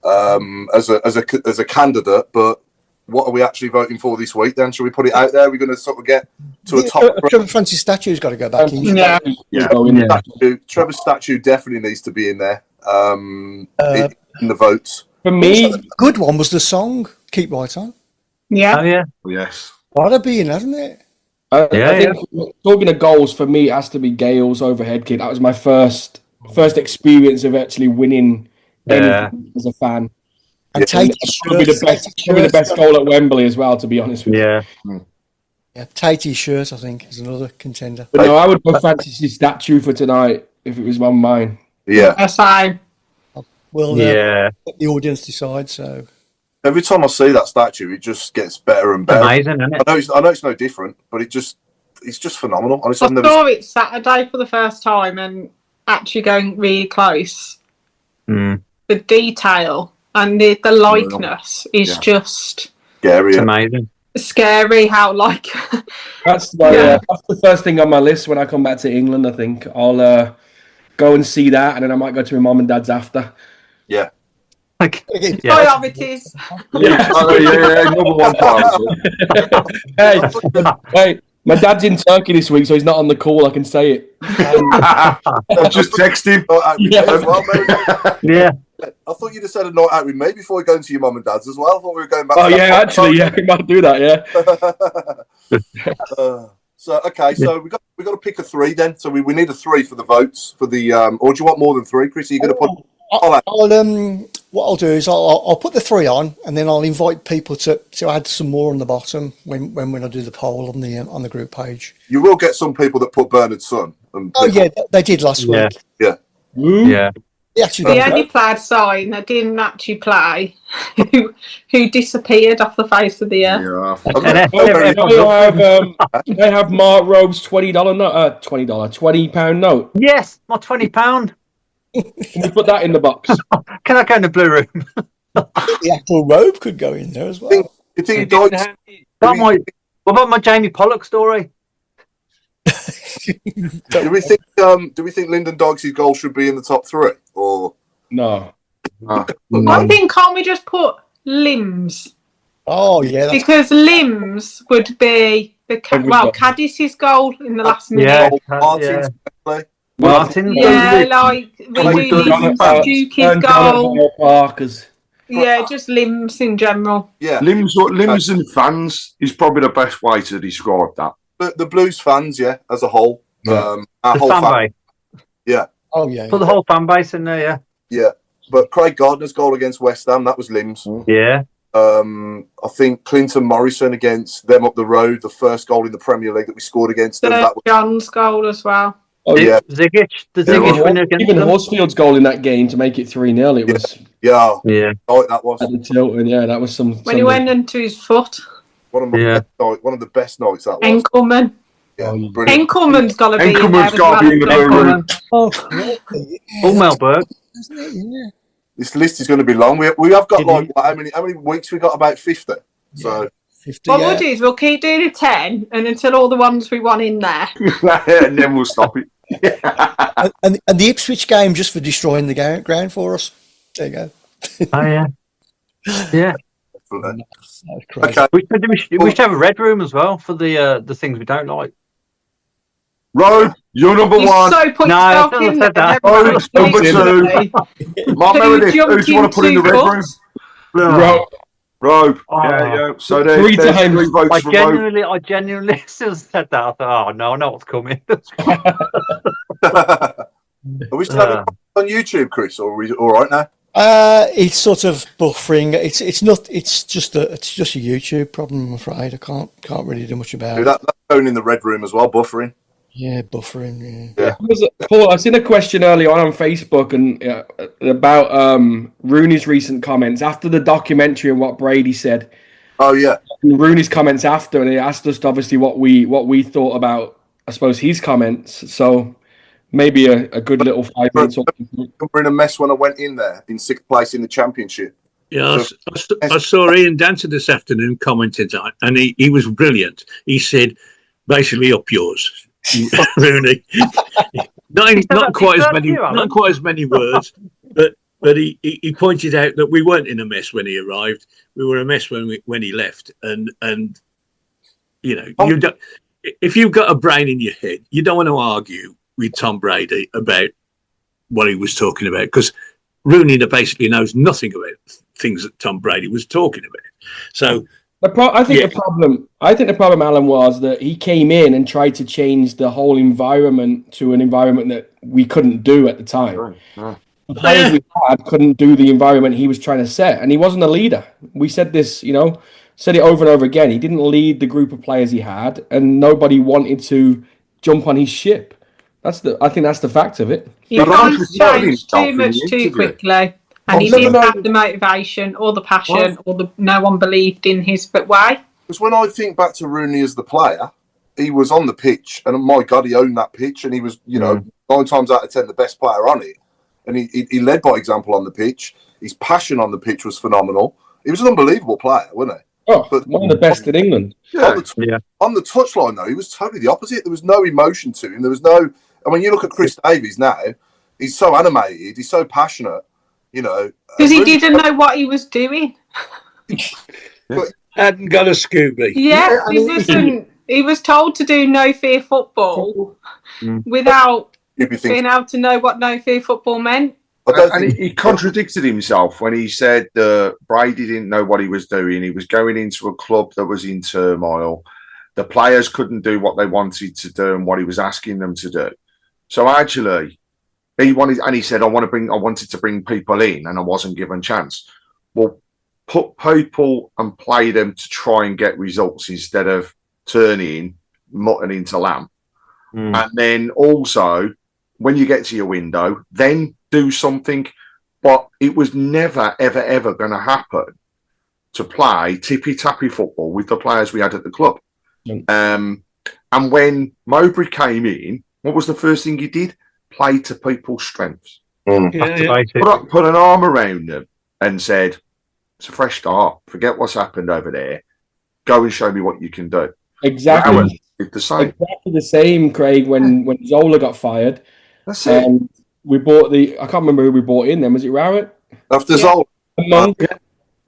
as a candidate. But what are we actually voting for this week then? Should we put it out there? We're going to sort of get to a top. Trevor Francis statue's got to go back in. Trevor's statue definitely needs to be in there in the votes. For me, a good one was the song "Keep Right On." Yeah. Oh, yeah. Yes. Gotta be in, hasn't it? I think talking of goals, for me, it has to be Gale's overhead kick. That was my first experience of actually winning anything as a fan. And Tatey's probably the best goal at Wembley as well, to be honest with you. Yeah, Tatey's shirt, I think, is another contender. But no, I would go Francis' statue for tonight if it was on mine. Yeah. Aside. Well, let the audience decide. So every time I see that statue, it just gets better and better. Amazing, isn't it? I know it's no different, but it's just phenomenal. Honestly, I saw it Saturday for the first time and actually going really close. The detail and the likeness is just scary. It's amazing. Scary how like that's the first thing on my list when I come back to England. I think I'll go and see that, and then I might go to my mum and dad's after. Yeah. Priorities. Number one priority. Hey, my dad's in Turkey this week, so he's not on the call. I can say it. I've just texted him. Yeah. I thought you'd have said a night out with me before we go into your mum and dad's as well. I thought we were going back. Oh yeah, actually, we might do that. Yeah. So we got to pick a 3 then. So we need a 3 for the votes for the. Or do you want more than 3, Chris? Are you going to put? What I'll do is I'll put the 3 on, and then I'll invite people to add some more on the bottom when I do the poll on the group page. You will get some people that put Bernard's son. They did last week. Yeah. Yeah. The only plaid sign that didn't actually play, who disappeared off the face of the earth. They have Mark Robe's £20 note, £20 note. Yes, my £20. Can we put that in the box? Can I go in the Blue Room? The Apple Robe could go in there as well. You think That What about my Jamie Pollock story? Do we think Lyndon Dykes' goal should be in the top 3 or No. I think can't we just put limbs? Oh yeah, that's Because limbs would be Caddis's goal in the last minute. Martin's? Martin. Yeah, like we do limbs, Dukey's goal. Parkers. Yeah, just limbs in general. Yeah, limbs and fans is probably the best way to describe that. The Blues fans, as a whole, our The whole fan base. yeah, oh yeah. Put the whole fan base in there, yeah. But Craig Gardner's goal against West Ham, that was limbs. yeah. I think Clinton Morrison against them up the road, the first goal in the Premier League that we scored against them. That was John's goal as well. Oh yeah, Zigic, the Zigic winner against even them. Horsfield's goal in that game to make it 3-0. It was yeah. Oh, that was at the Tilton. Yeah, that was some. When he went into his foot. one of the best nights that was. Enkelman. Yeah, brilliant. Enkelman's got to be in there. Enkelman's got to be in the blue room. Oh, Melberg. isn't it? Yeah. This list is going to be long. We have got how many weeks we got? About 50. So 50. What we'll do is we'll keep doing a 10 and until all the ones we want in there. And then we'll stop it. and the Ipswich game just for destroying the ground for us. There you go. Oh yeah. Yeah. That's crazy. Okay. We should have a red room as well for the things we don't like. Rob, you're number You one. so put No, yourself I in said there. that. Rob, number 2. Mark Meredith, who do you want to put in the red room? Rob. Yeah. So there's 3 votes I for genuinely still said that. I thought, oh no, I know what's coming. Are we still having on YouTube, Chris, or are we all right now? It's sort of buffering. It's not. It's just a YouTube problem. I'm afraid I can't really do much about it. That's going in the red room as well, buffering. Yeah, buffering. Yeah. Paul, I've seen a question early on Facebook and about Rooney's recent comments after the documentary and what Brady said. Oh yeah. And Rooney's comments after, and he asked us obviously what we thought about, I suppose, his comments. So maybe a good little 5 minutes. We're in a mess when I went in there in 6th place in the championship. Yeah, I saw Ian Dancer this afternoon commenting on it, and he was brilliant. He said, basically, up yours, Rooney. not quite as many words, but he pointed out that we weren't in a mess when he arrived. We were a mess when he left, and you know, you don't. If you've got a brain in your head, you don't want to argue with Tom Brady about what he was talking about, because Rooney basically knows nothing about things that Tom Brady was talking about. So I think the problem, Alan, was that he came in and tried to change the whole environment to an environment that we couldn't do at the time. Right. The players we had couldn't do the environment he was trying to set, and he wasn't a leader. We said this, said it over and over again. He didn't lead the group of players he had, and nobody wanted to jump on his ship. I think that's the fact of it. He can't change too much too quickly, and he didn't have the motivation or the passion or no one believed in his way. Because when I think back to Rooney as the player, he was on the pitch, and my God, he owned that pitch, and he was, 9 times out of 10 the best player on it. And he led by example on the pitch. His passion on the pitch was phenomenal. He was an unbelievable player, wasn't he? Oh, but one of the best in England. On the touchline, though, he was totally the opposite. There was no emotion to him. There was no. And when you look at Chris Davies now, he's so animated. He's so passionate. Because he didn't know what he was doing. Hadn't got a Scooby. Yeah, he was told to do no fear football without being able to know what no fear football meant. And he contradicted himself when he said that Brady didn't know what he was doing. He was going into a club that was in turmoil. The players couldn't do what they wanted to do and what he was asking them to do. So actually, he said, I wanted to bring people in, and I wasn't given chance. Well, put people and play them to try and get results instead of turning mutton into lamb. And then also, when you get to your window, then do something. But it was never, ever, ever going to happen to play tippy-tappy football with the players we had at the club. And when Mowbray came in, what was the first thing he did? Play to people's strengths. Put an arm around them and said, it's a fresh start. Forget what's happened over there. Go and show me what you can do. Exactly. Wow, it's the same. Exactly the same, Craig, when Zola got fired. That's it. And we bought I can't remember who we bought in then. Was it Rowett? After Zola. Monk.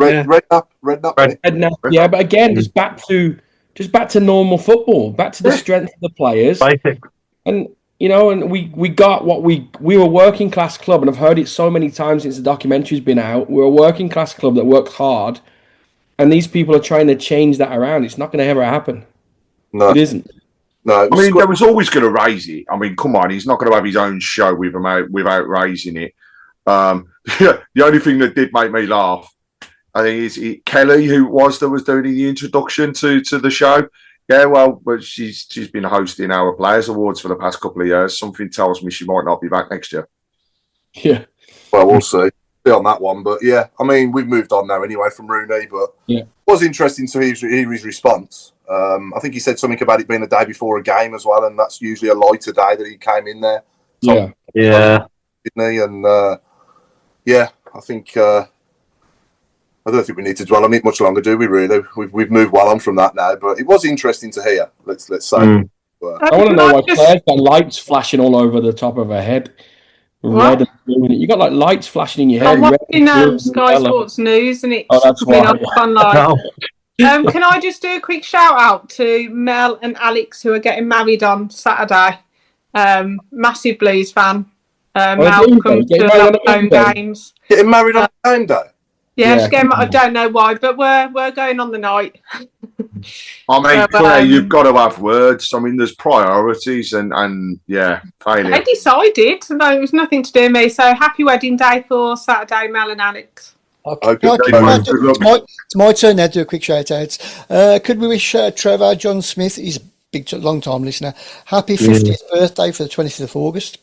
Redknapp. Redknapp. Yeah, but again, just back to normal football, back to the strength of the players. Basic. And and we got what we were a working class club, and I've heard it so many times since the documentary's been out. We're a working class club that works hard, and these people are trying to change that around. It's not going to ever happen. No, it isn't. No, I mean, there was always going to raise it. I mean, come on, he's not going to have his own show without raising it. The only thing that did make me laugh, I think, is Kelly, who was doing the introduction to the show. Yeah, well, but she's been hosting our Players Awards for the past couple of years. Something tells me she might not be back next year. Yeah. Well, we'll see on that one. But yeah, I mean, we've moved on now anyway from Rooney. But it was interesting to hear his response. I think he said something about it being a day before a game as well, and that's usually a lighter day that he came in there. Yeah. Didn't he? And I think. I don't think we need to dwell on it much longer, do we? Really, we've moved well on from that now. But it was interesting to hear. Let's say. I want to know why Claire's got lights flashing all over the top of her head. Red and blue. You got like lights flashing in your head. I'm watching Sky Sports News, and it's been up online. Can I just do a quick shout out to Mel and Alex, who are getting married on Saturday? Massive Blues fan. Mel comes to our home games. Getting married on game day. Yeah, I don't know why, but we're going on the night. I mean, Claire, you've got to have words. I mean, there's priorities and failure. I decided. No, it was nothing to do with me. So happy wedding day for Saturday, Mel and Alex. Okay. It's my turn now to do a quick shout out. Could we wish Trevor John Smith, he's a big long time listener, happy 50th birthday for the 20th of August.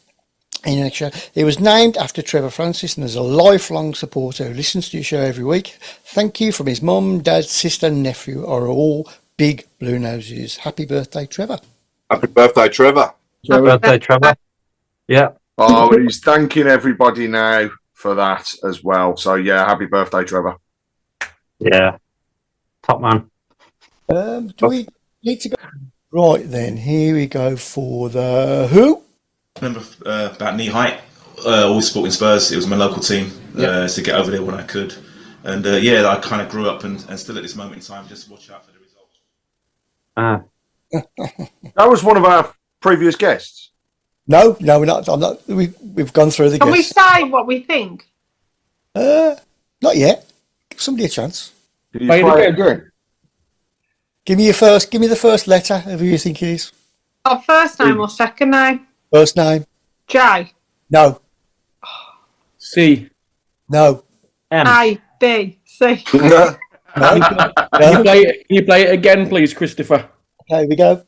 In the next show. He was named after Trevor Francis and is a lifelong supporter who listens to your show every week. Thank you from his mum, dad, sister and nephew are all big blue noses. Happy birthday, Trevor. Happy birthday, Trevor. Happy birthday, Trevor. Yeah. Oh, he's thanking everybody now for that as well. So, yeah, happy birthday, Trevor. Yeah. Top man. Do we need to go? Right then, here we go for the who? Remember about knee height, always supporting Spurs. It was my local team to get over there when I could. And I kind of grew up and still at this moment in time, just watch out for the results. That was one of our previous guests. No, we're not. I'm not. We've gone through the Can guests. we say what we think? Not yet. Give somebody a chance. Give me the first letter of who you think it is. Our first name or second name? First name. J. No. C. No. M. A. B. C. No. Can you play it again, please, Christopher? Okay, here we go.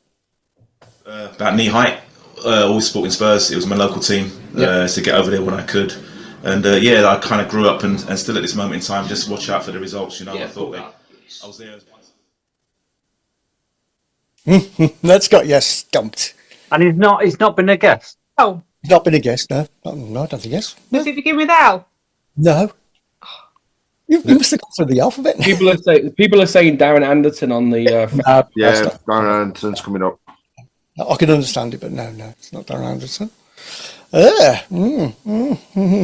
About knee height, always supporting Spurs. It was my local team to get over there when I could. And I kind of grew up and still at this moment in time, just watch out for the results. I thought I was there. That's got you stumped. And he's not been a guest. Oh. He's not been a guest, no. No, I don't think yes. Does it begin with L? No. You must have gone through the alphabet. People are saying Darren Anderton on the. Darren Anderton's coming up. I can understand it, but no, it's not Darren Anderton.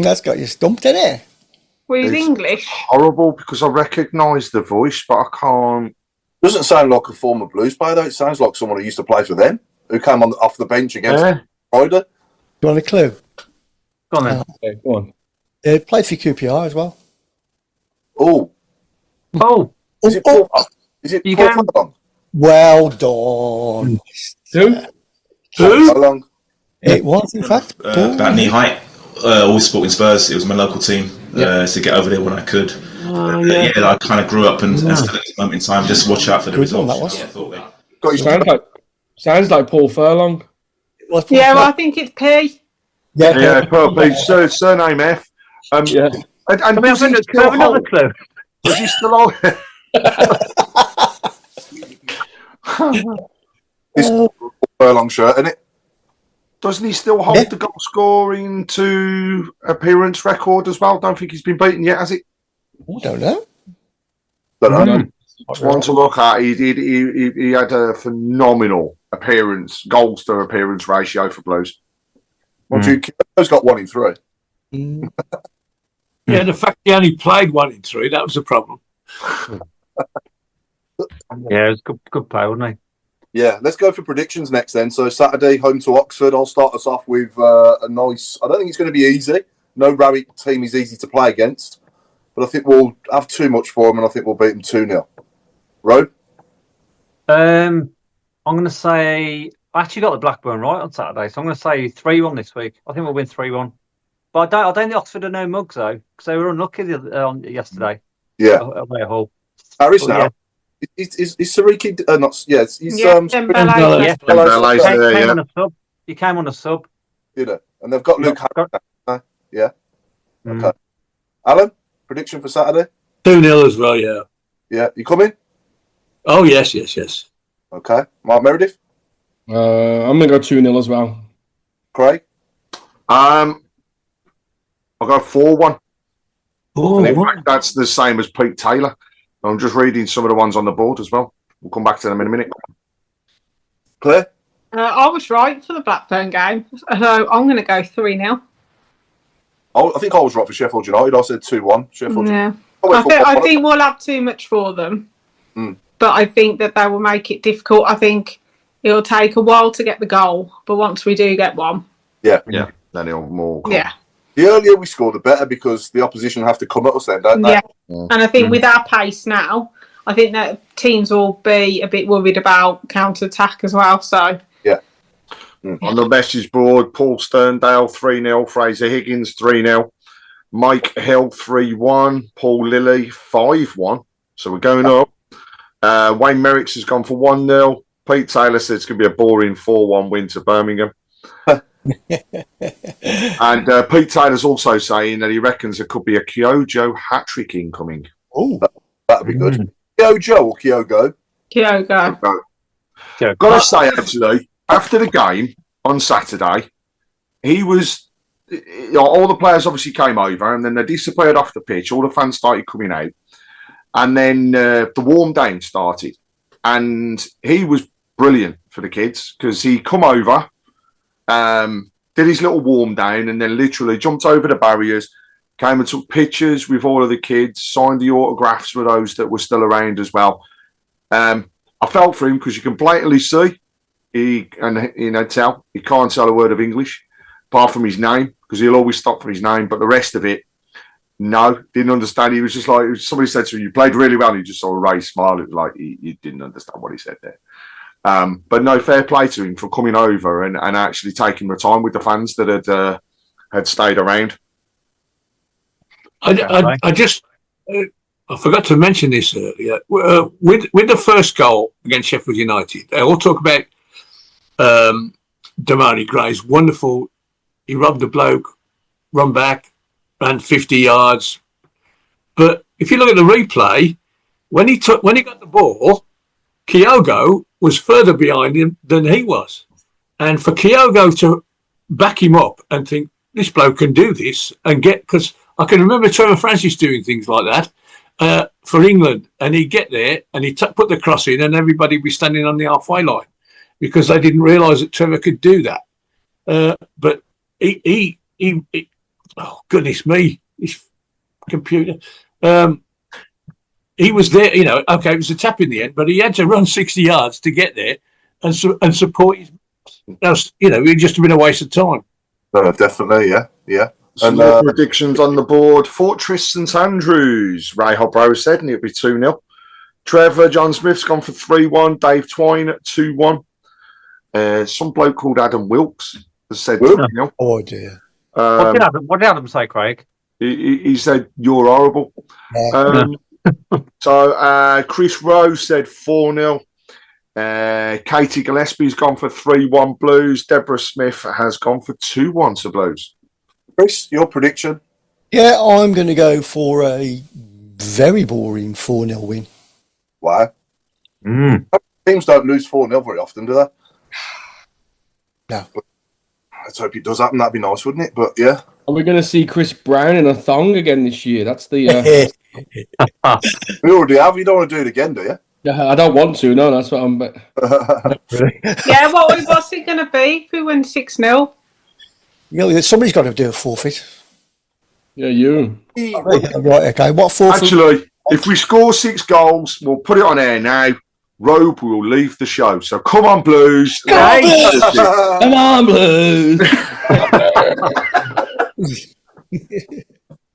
That's got you stumped, isn't it? Well, he's English. Horrible because I recognise the voice, but I can't. Doesn't sound like a former Blues player though. It sounds like someone who used to play for them, who came off the bench against Ryder. Do you want a clue? Go on then. Okay, go on. Played for QPR as well. Oh. Is it Paul Furlong? Well done. Who? It was, in fact. About knee height, always supporting Spurs. It was my local team to get over there when I could. I kind of grew up and still at this moment in time, just watch out for the results. Sounds like Paul Furlong. I think it's P. Paul P. Surname F. And does he still hold? Another clue. Does he still hold? This Furlong shirt, isn't it? Doesn't he still hold the goal scoring to appearance record as well? Don't think he's been beaten yet, has he? I don't know. Don't know. It's one to look at. He had a phenomenal goals to appearance ratio for Blues. Kyogo's got 1 in 3. Yeah, the fact he only played 1 in 3, that was a problem. Yeah, it was good play, wasn't he? Yeah, let's go for predictions next then. So Saturday, home to Oxford. I'll start us off with a nice... I don't think it's going to be easy. No Rowett team is easy to play against. But I think we'll have too much for them, and I think we'll beat them 2-0. Road? I'm going to say... I actually got the Blackburn right on Saturday, so I'm going to say 3-1 this week. I think we'll win 3-1. But I don't think Oxford are no mugs, though, because they were unlucky yesterday. Yeah. Away at Hull. Harris now? Yeah. Is Sariki... not... Yeah, he's... Dembele. Came on a sub. He came on a sub. You know, and they've got Luke Harris. Yeah. Okay. Alan, prediction for Saturday? 2-0 as well, yeah. Yeah. You coming? Oh, yes. Okay. Mark Meredith? I'm going to go 2-0 as well. Craig? I'll go 4-1. Oh, in fact, that's the same as Pete Taylor. I'm just reading some of the ones on the board as well. We'll come back to them in a minute. Claire? I was right for the Blackburn game, so I'm going to go 3-0. I think I was right for Sheffield United. I said 2-1. Sheffield. Yeah. I think we'll have too much for them, but I think that they will make it difficult. I think it'll take a while to get the goal, but once we do get one, then it'll more. Yeah. The earlier we score, the better, because the opposition have to come at us then, don't they? Yeah. And I think with our pace now, I think that teams will be a bit worried about counter-attack as well. So on the message board, Paul Sterndale 3-0, Fraser Higgins 3-0, Mike Hill 3-1, Paul Lilly 5-1. So we're going up. Wayne Merricks has gone for 1-0. Pete Taylor says it's going to be a boring 4-1 win to Birmingham. And Pete Taylor's also saying that he reckons there could be a Kyogo hat-trick incoming. Oh, that'd be good. Kyogo or Kyogo? Kyogo. Got to say, actually, after the game on Saturday, he was... all the players obviously came over, and then they disappeared off the pitch. All the fans started coming out. And then the warm down started. And he was brilliant for the kids, because he come over... did his little warm down, and then literally jumped over the barriers, came and took pictures with all of the kids, signed the autographs for those that were still around as well. I felt for him, because you can blatantly see he can't tell a word of English apart from his name, because he'll always stop for his name, but the rest of it, no, didn't understand. He was just like, somebody said to him, "You played really well," and he just saw a raised smile. It was like he didn't understand what he said there. But no, fair play to him for coming over and actually taking the time with the fans that had stayed around. I forgot to mention this earlier. With the first goal against Sheffield United, they all talk about Damari Gray's wonderful. He robbed the bloke, run back, ran 50 yards. But if you look at the replay, when he got the ball, Kyogo was further behind him than he was. And for Kyogo to back him up and think, this bloke can do this, and because I can remember Trevor Francis doing things like that for England, and he'd get there and he'd put the cross in, and everybody would be standing on the halfway line because they didn't realise that Trevor could do that. But he oh, goodness me, his computer. He was there, okay, it was a tap in the end, but he had to run 60 yards to get there and support his... It just have been a waste of time. Definitely, yeah. Some more predictions on the board. Fortress St Andrews, Ray Hobrow said, and it'll be 2-0. Trevor John Smith's gone for 3-1. Dave Twine at 2-1. Some bloke called Adam Wilkes has said 2-0. Oh, dear. What did Adam say, Craig? He said, "You're horrible." So Chris Rowe said 4-0. Katie Gillespie's gone for 3-1 Blues. Deborah Smith has gone for 2-1 to Blues. Chris, your prediction? Yeah, I'm going to go for a very boring 4-0 win. Wow. Teams don't lose 4-0 very often, do they? No. But let's hope it does happen. That'd be nice, wouldn't it? But yeah. Are we going to see Chris Brown in a thong again this year? That's the We already have. You don't want to do it again, do you? Yeah, I don't want to. No, that's what I'm. Yeah, what's it going to be if we win 6-0? Yeah, somebody's got to do a forfeit. Yeah, you. Right, okay. What forfeit? Actually, if we score 6 goals, we'll put it on air now. Robe will leave the show. So come on, Blues. Come on, Blues.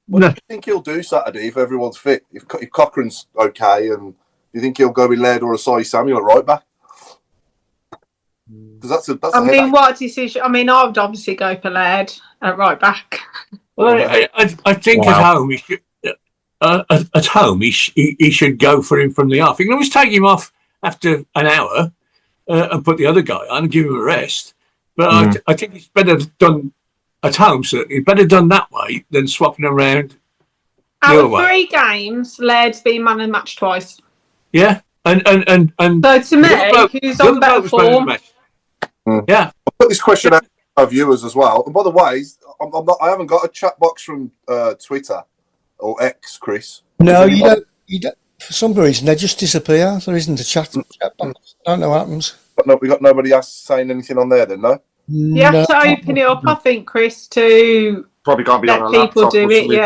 What do you think he'll do Saturday if everyone's fit? If Cochrane's okay, and do you think he'll go with Laird or Asai Samuel at right back? Because that's I mean, what decision? I mean, I would obviously go for Laird at right back. Well, I think at home he should. At home, he should go for him from the off. You can always take him off after an hour and put the other guy on and give him a rest. But I think it's better done at home. Certainly, better done that way than swapping around. Out of 3 games, Laird's been man of the match twice. Yeah, and so to me, who's on better form? Yeah, I'll put this question out to our viewers as well. And by the way, I haven't got a chat box from Twitter or X, Chris. No, you don't. You don't. For some reason, they just disappear. There isn't a chat box. I don't know what happens. But we got nobody else saying anything on there, then, no? You have to open it up, I think, Chris, to probably can't be let on a people laptop do or it. something.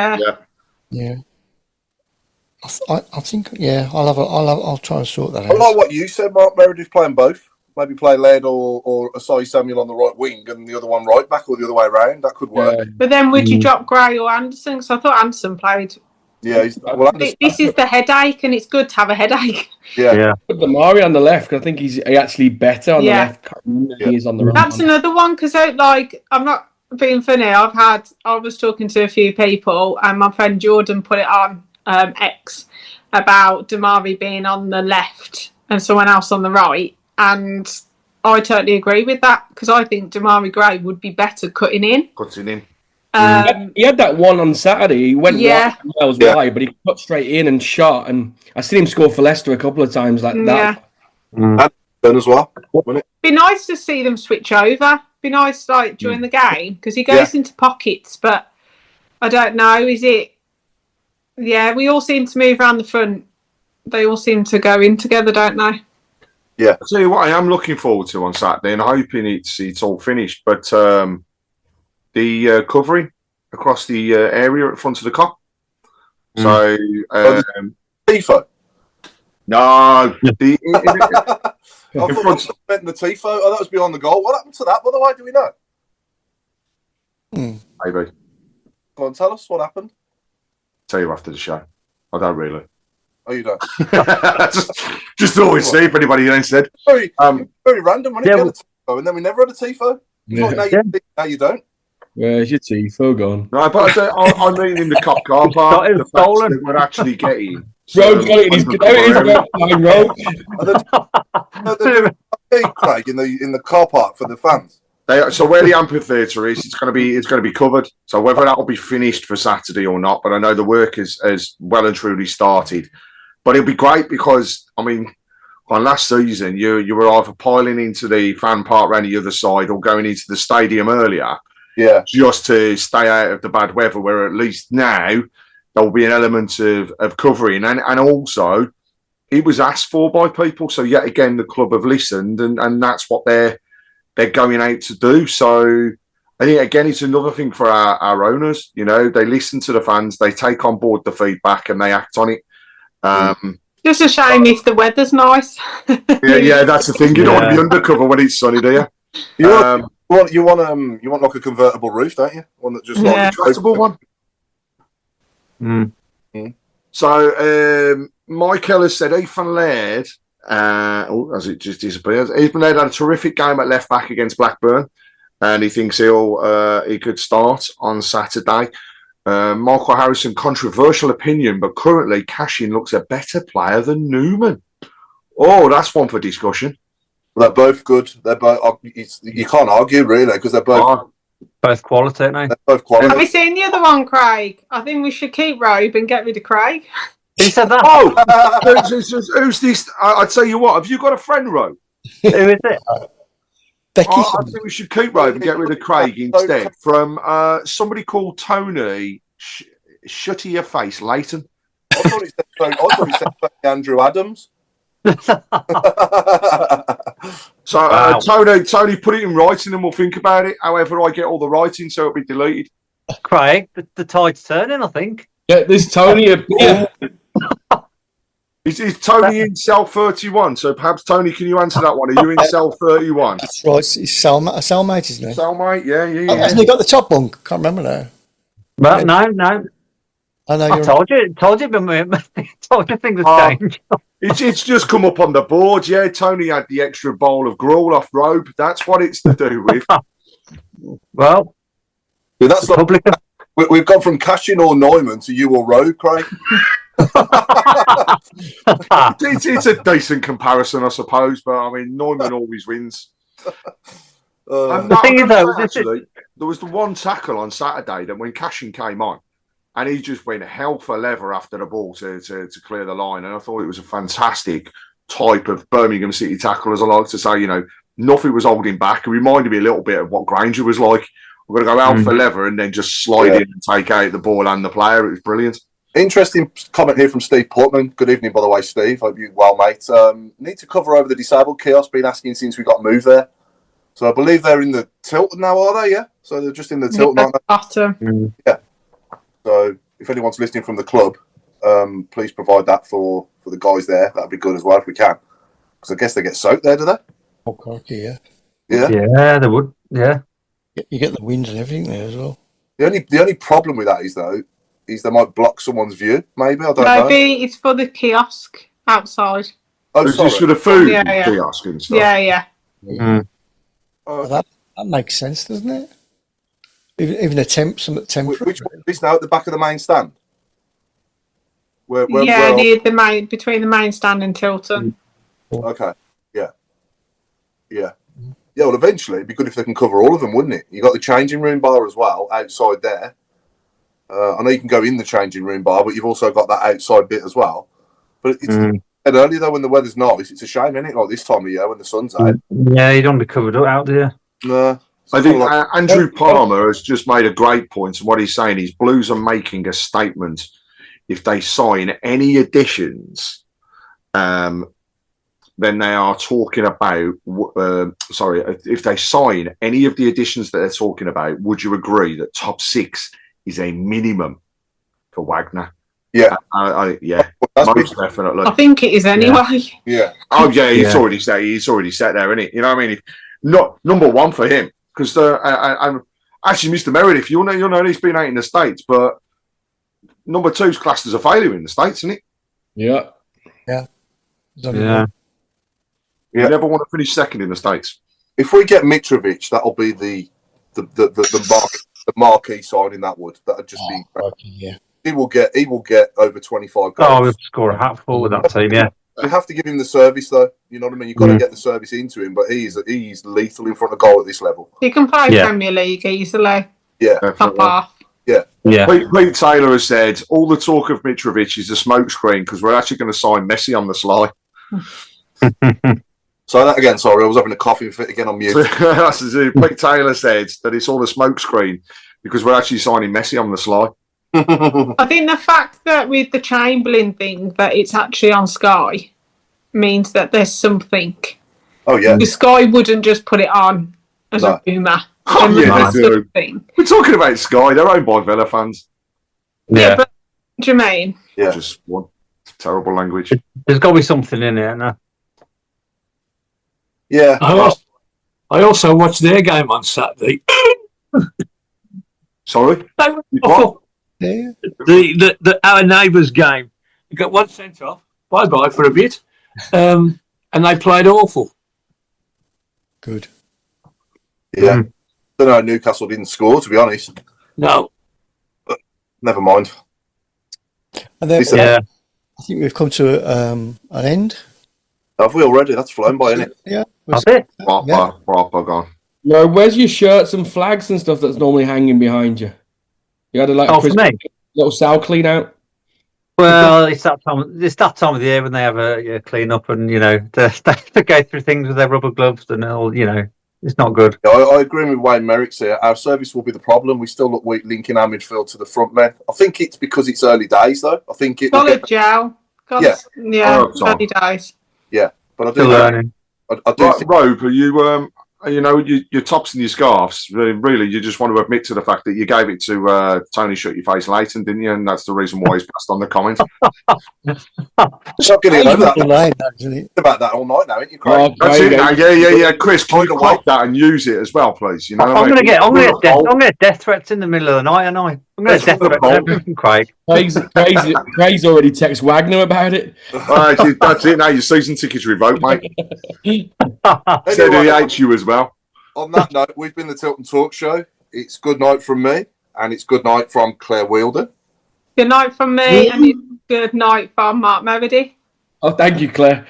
Yeah. I think. Yeah, I'll try and sort that out. I like what you said, Mark Meredith, playing both. Maybe play Laird or Asai Samuel on the right wing and the other one right back, or the other way around. That could work. But then would you drop Gray or Anderson? Because I thought Anderson played. Yeah, this is the headache, and it's good to have a headache. Yeah. Put Damari on the left, because I think he's actually better on the left than he is on the right. That's another one, because like, I'm not being funny. I was talking to a few people, and my friend Jordan put it on X about Damari being on the left and someone else on the right. And I totally agree with that, because I think Damari Gray would be better cutting in. He had that one on Saturday. He went miles wide, but he cut straight in and shot. And I seen him score for Leicester a couple of times like that. And then as well. Be nice to see them switch over. Be nice, like, during the game, because he goes into pockets. But I don't know. Is it? Yeah, we all seem to move around the front. They all seem to go in together, don't they? Yeah, I'll tell you what I am looking forward to on Saturday, and hoping it's all finished. But the covering across the area at front of the Kop. So, Tifo. No, I thought meant the Tifo. Oh, that was beyond the goal. What happened to that? By the way, do we know? Maybe. Go on, tell us what happened. Tell you after the show. I don't really. Oh, you don't? just always see if anybody else said. Very random. When we had a Tifo, and then we never had a Tifo. Now you don't. Where's your Tifo gone? No, but I mean in the Kop car park. The fact that we're actually getting. Road got it in his Craig in the car park for the fans. So where the amphitheatre is, it's going to be covered. So whether that will be finished for Saturday or not, but I know the work has well and truly started. But it'll be great because, I mean, on last season, you were either piling into the fan park around the other side or going into the stadium earlier, just to stay out of the bad weather. Where at least now there will be an element of covering, and also it was asked for by people. So yet again, the club have listened, and that's what they're going out to do. So I think again, it's another thing for our owners. You know, they listen to the fans, they take on board the feedback, and they act on it. Just a shame if the weather's nice. yeah, that's the thing. You don't want to be undercover when it's sunny, do you? You want like a convertible roof, don't you? One that just like a retractable one. So Michael has said Ethan Laird. As it just disappears, Ethan Laird had a terrific game at left back against Blackburn, and he thinks he could start on Saturday. Michael Harrison, controversial opinion, but currently Cashin looks a better player than Newman. Oh, that's one for discussion. They're both good. They're both. You can't argue really because they're both quality, aren't they? They're both quality. Have you seen the other one, Craig? I think we should keep Robe and get rid of Craig. Who said that? Oh, who's this? I'd tell you what. Have you got a friend, Robe? Who is it? Becky. I think we should keep Robe and get rid of Craig instead. From somebody called Tony Shutty Your Face Leighton. thought it said Andrew Adams. So, Tony, put it in writing and we'll think about it. However, I get all the writing, so it'll be deleted. Craig, the tide's turning, I think. Yeah, there's Tony. Is Tony in cell 31? So perhaps, Tony, can you answer that one? Are you in cell 31? That's right. It's cellmate, isn't it? Cellmate, yeah. Hasn't he got the top bunk? Can't remember now. Well, no. I know. I told you, told you things have changed. It's just come up on the board. Yeah, Tony had the extra bowl of gruel off robe. That's what it's to do with. Well, that's like, we've gone from Cashin or Neumann to you or Robe, Craig. It's a decent comparison, I suppose, but I mean, Neumann always wins. The thing is, though, actually, there was the one tackle on Saturday that when Cashin came on, and he just went hell for leather after the ball to clear the line, and I thought it was a fantastic type of Birmingham City tackle, as I like to say. You know, nothing was holding back. It reminded me a little bit of what Granger was like. We're going to go out for leather and then just slide in and take out the ball and the player. It was brilliant. Interesting comment here from Steve Portman. Good evening, by the way, Steve. Hope you're well, mate. Need to cover over the disabled kiosk. Been asking since we got moved there. So I believe they're in the Tilton now, are they? Yeah. So they're just in the Tilton, aren't they? Bottom. Yeah. So if anyone's listening from the club, please provide that for the guys there. That'd be good as well if we can. Because I guess they get soaked there, do they? Oh, crikey, yeah. Yeah. Yeah, they would. Yeah. You get the wind and everything there as well. The only problem with that is they might block someone's view. Maybe I don't know. Maybe it's for the kiosk outside. Oh, is this for the food Yeah. kiosk and stuff? Yeah. Well, that makes sense, doesn't it? Even a temporary. Which one is this now? At the back of the main stand? Where near the main, between the main stand and Tilton. Okay. Yeah. Well, eventually it'd be good if they can cover all of them, wouldn't it? You got the changing room bar as well outside there. I know you can go in the changing room bar, but you've also got that outside bit as well. But it's earlier though, when the weather's nice, it's a shame, isn't it? Like this time of year when the sun's out. Yeah, you don't want to be covered out there. No. I think Andrew Palmer has just made a great point. And what he's saying is Blues are making a statement. If they sign any additions, then they are talking about, if they sign any of the additions that they're talking about, would you agree that top 6 is a minimum for Wagner? Yeah. Most definitely. I think it is anyway. Yeah. Oh, yeah, he's already set there, isn't it? You know what I mean? Not number 1 for him. Because actually, Mr. Meredith, you'll know he's been out in the States, but number 2's classed as a failure in the States, isn't it? Yeah. You never want to finish second in the States. If we get Mitrovic, that'll be the marquee signing. That'd just be. Yeah. He will get over 25 goals. Oh, we'll score a hatful with that team. Yeah. You have to give him the service, though. You know what I mean? You've got to get the service into him, but he's lethal in front of goal at this level. He can play Premier League easily. Yeah. Top half. Yeah. Pete Taylor has said, all the talk of Mitrovic is a smokescreen because we're actually going to sign Messi on the sly. So that again, sorry, I was having a coffee fit again on mute. Pete Taylor said that it's all a smokescreen because we're actually signing Messi on the sly. I think the fact that with the Chamberlain thing that it's actually on Sky means that there's something. Oh yeah. The Sky wouldn't just put it on as a rumour. Oh, yeah, they do. We're talking about Sky, they're owned by Villa fans. Yeah, but Jermaine. Yeah. Just one terrible language. There's got to be something in it, no? Yeah. I also watched their game on Saturday. Sorry? What? Our neighbours' game. We got one sent off. Bye-bye for a bit. And they played awful. Good. Yeah. Don't know, Newcastle didn't score, to be honest. No. But never mind. And then, I think we've come to an end. Have we already? That's flown by, isn't it? Yeah. That's it. Proper gone. No, where's your shirts and flags and stuff that's normally hanging behind you? You had a for me? Little cell clean out. Well, it's that time of the year when they have a clean up and they go through things with their rubber gloves and all It's not good. Yeah, I agree with Wayne Merrick's here. Our service will be the problem. We still look weak linking our midfield to the front men. I think it's because it's early days, though. I think it. Solid Joe. Yeah. Early days. Yeah, but I do Still learning. I do think, Robe, are you you're tops in your scarves. Really, you just want to admit to the fact that you gave it to Tony Shut Your Face Leighton, didn't you? And that's the reason why he's passed on the comment. Stop getting over that. About that all night now, ain't you, Craig? That's it now. Yeah. Chris, can you clock that and use it as well, please? You know, I'm gonna get death threats in the middle of the night, aren't I? I'm gonna get death threats everything, Craig. Craig's already text Wagner about it. That's it now. Your season ticket's revoked, mate. Said he hates you as well. On that note, we've been the Tilton Talk Show. It's good night from me, and it's good night from Claire Wielder. Good night from me, and it's good night from Mark Meredy. Oh, thank you, Claire.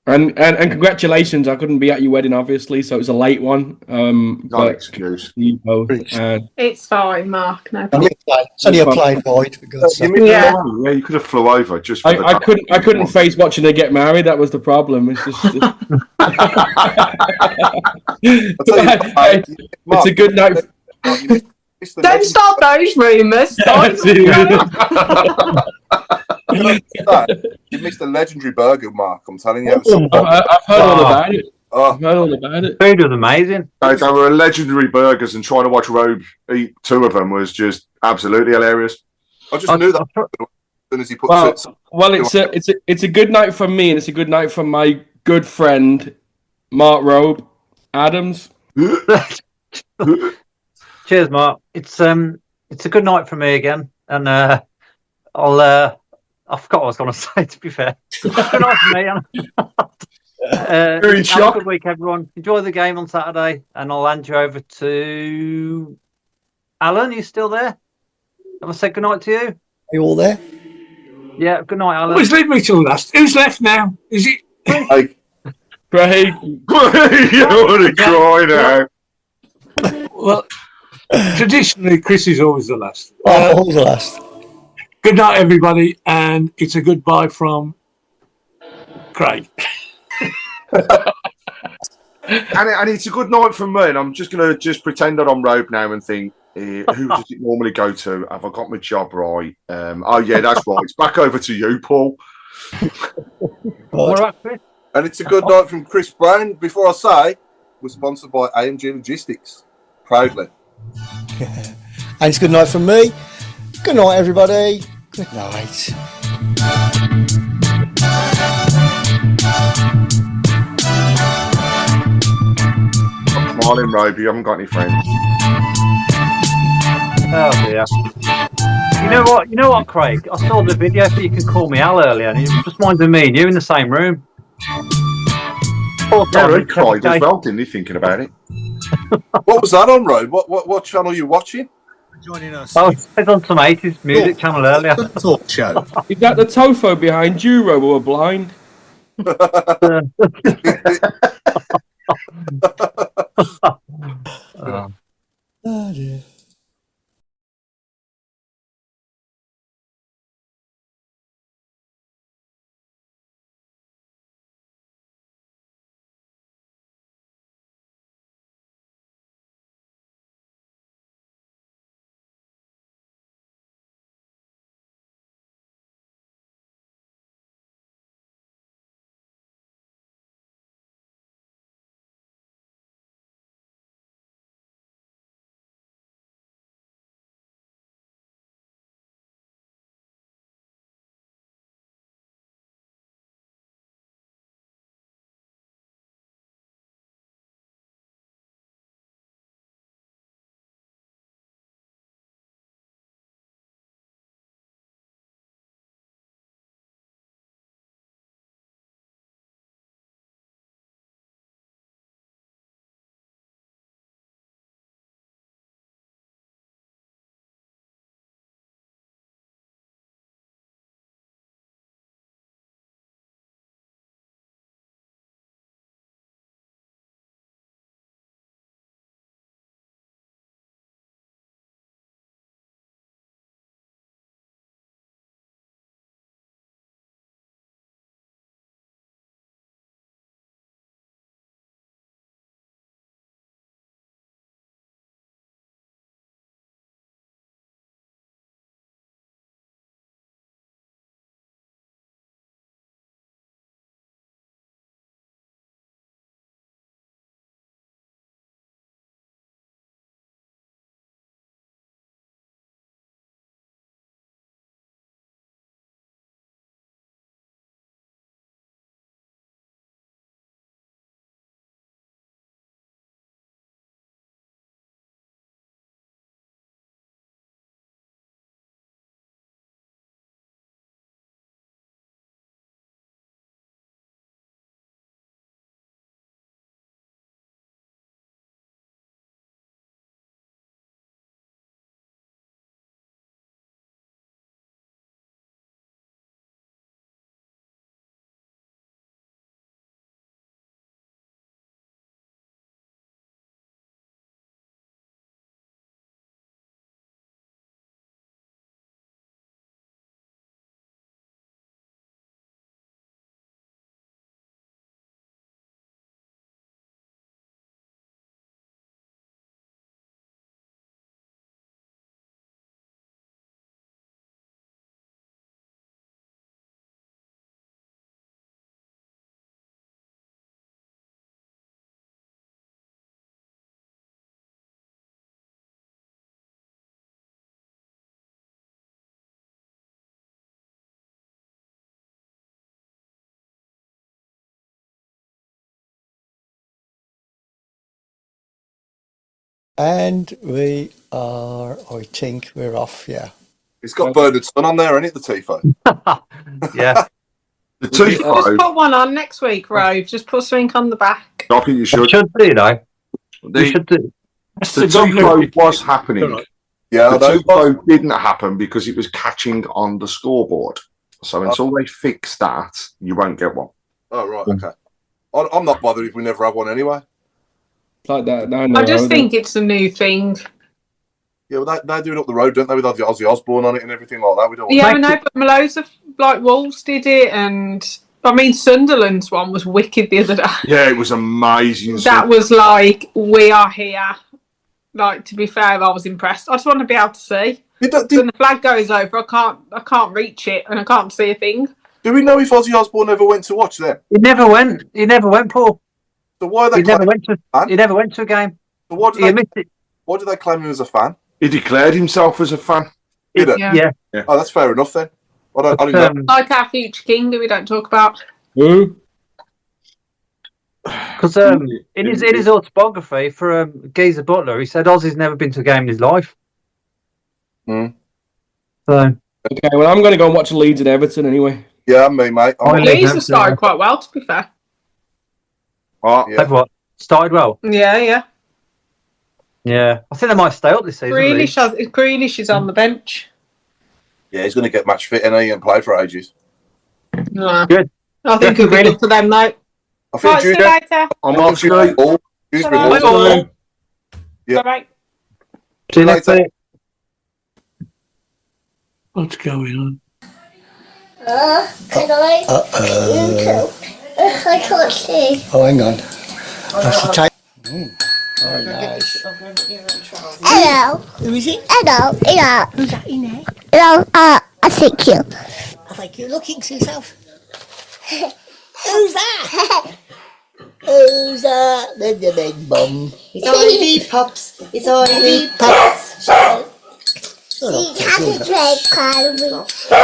And congratulations. I couldn't be at your wedding, obviously, so it was a late one. No excuse. It's fine, Mark. No problem. It's only a plain void. For God's sake. Yeah, you could have flew over just. For I couldn't face watching her get married. That was the problem. It's just. It's a good night. Don't start those rumours. You missed a legendary burger, Mark. I'm telling you. I've heard all about it. I've heard all about it. Food was amazing. They were legendary burgers, and trying to watch Robe eat two of them was just absolutely hilarious. I just knew that as soon as he put it. Well, it's a good night from me, and it's a good night from my good friend Mark Robe Adams. Cheers, Mark. It's a good night for me again, and I forgot what I was going to say. To be fair, good night for me. Have a good week, everyone. Enjoy the game on Saturday, and I'll hand you over to Alan. Are you still there? Have I said good night to you? Are you all there? Yeah. Good night, Alan. Always leave me till last. Who's left now? Is it Craig? Craig, you want to cry now? Well, traditionally, Chris is always the last. Always the last. Good night, everybody, and it's a goodbye from Craig. and it's a good night from me, and I'm just going to pretend that I'm Robe now and think, who does it normally go to? Have I got my job right? Oh, yeah, that's right. It's back over to you, Paul. All right, Chris. And it's a good night from Chris Brown. Before I say, we're sponsored by AMG Logistics. Proudly. And it's good night from me. Good night, everybody. Good night. I'm smiling, Robe. You haven't got any friends. Oh dear. You know what, Craig? I saw the video so you can call me Al earlier, and it just reminded me and you in the same room. Yeah, he cried as well, didn't he, thinking about it? What was that on, Road? What channel are you watching? Joining us. Oh, it's on some 80s music channel earlier. Talk show. Is that the Tofo behind you, Robe, or blind? Oh dear. And we are, I think we're off, yeah. It's got Bernard Sun on there, hasn't it, the Tifo? Yeah. The Tifo. Just put one on next week, Rove. Just put something on the back. I think you should. Should do, though. The should do. Tifo was happening. Yeah, the Tifo didn't happen because it was catching on the scoreboard. So until they fix that, you won't get one. Oh, right, okay. I'm not bothered if we never have one anyway. Like that. No, I just think it's a new thing. Yeah, well, they do it up the road, don't they, with Ozzy Osbourne on it and everything like that? We don't. Yeah, I know, but loads of like Wolves did it, and I mean Sunderland's one was wicked the other day. Yeah, it was amazing. That was like, we are here. Like, to be fair, I was impressed. I just want to be able to see. When the flag goes over, I can't reach it, and I can't see a thing. Do we know if Ozzy Osbourne ever went to watch them? He never went, Paul. So why are they? He never went to a game. So why do they claim him as a fan? He declared himself as a fan. Did it? Yeah. Oh, that's fair enough then. I don't know. Like our future king that we don't talk about. Who? Because in his autobiography for Geezer Butler, he said Ozzy's never been to a game in his life. Mm. So okay, well, I'm going to go and watch Leeds and Everton anyway. Yeah, me, mate. Leeds have started quite well, to be fair. Oh, yeah. They've what? Started well. Yeah. Yeah, I think they might stay up this season. Grealish is on the bench. Yeah, he's going to get match fit and play for ages. Nah. Good. I think it'll be good for them, though. I think see you later. I'm off today. Yeah. Bye. See you next week. What's going on? Can I? I can't see. Oh, hang on. I should take. Very nice. Hello. Who is it? Hello. Who's that in there? Hello. I thank you. I think you're looking to yourself. Who's that? Who's that? There's the big bum. It's Ivy Pops. It's Ivy Pops. Happy trade card. La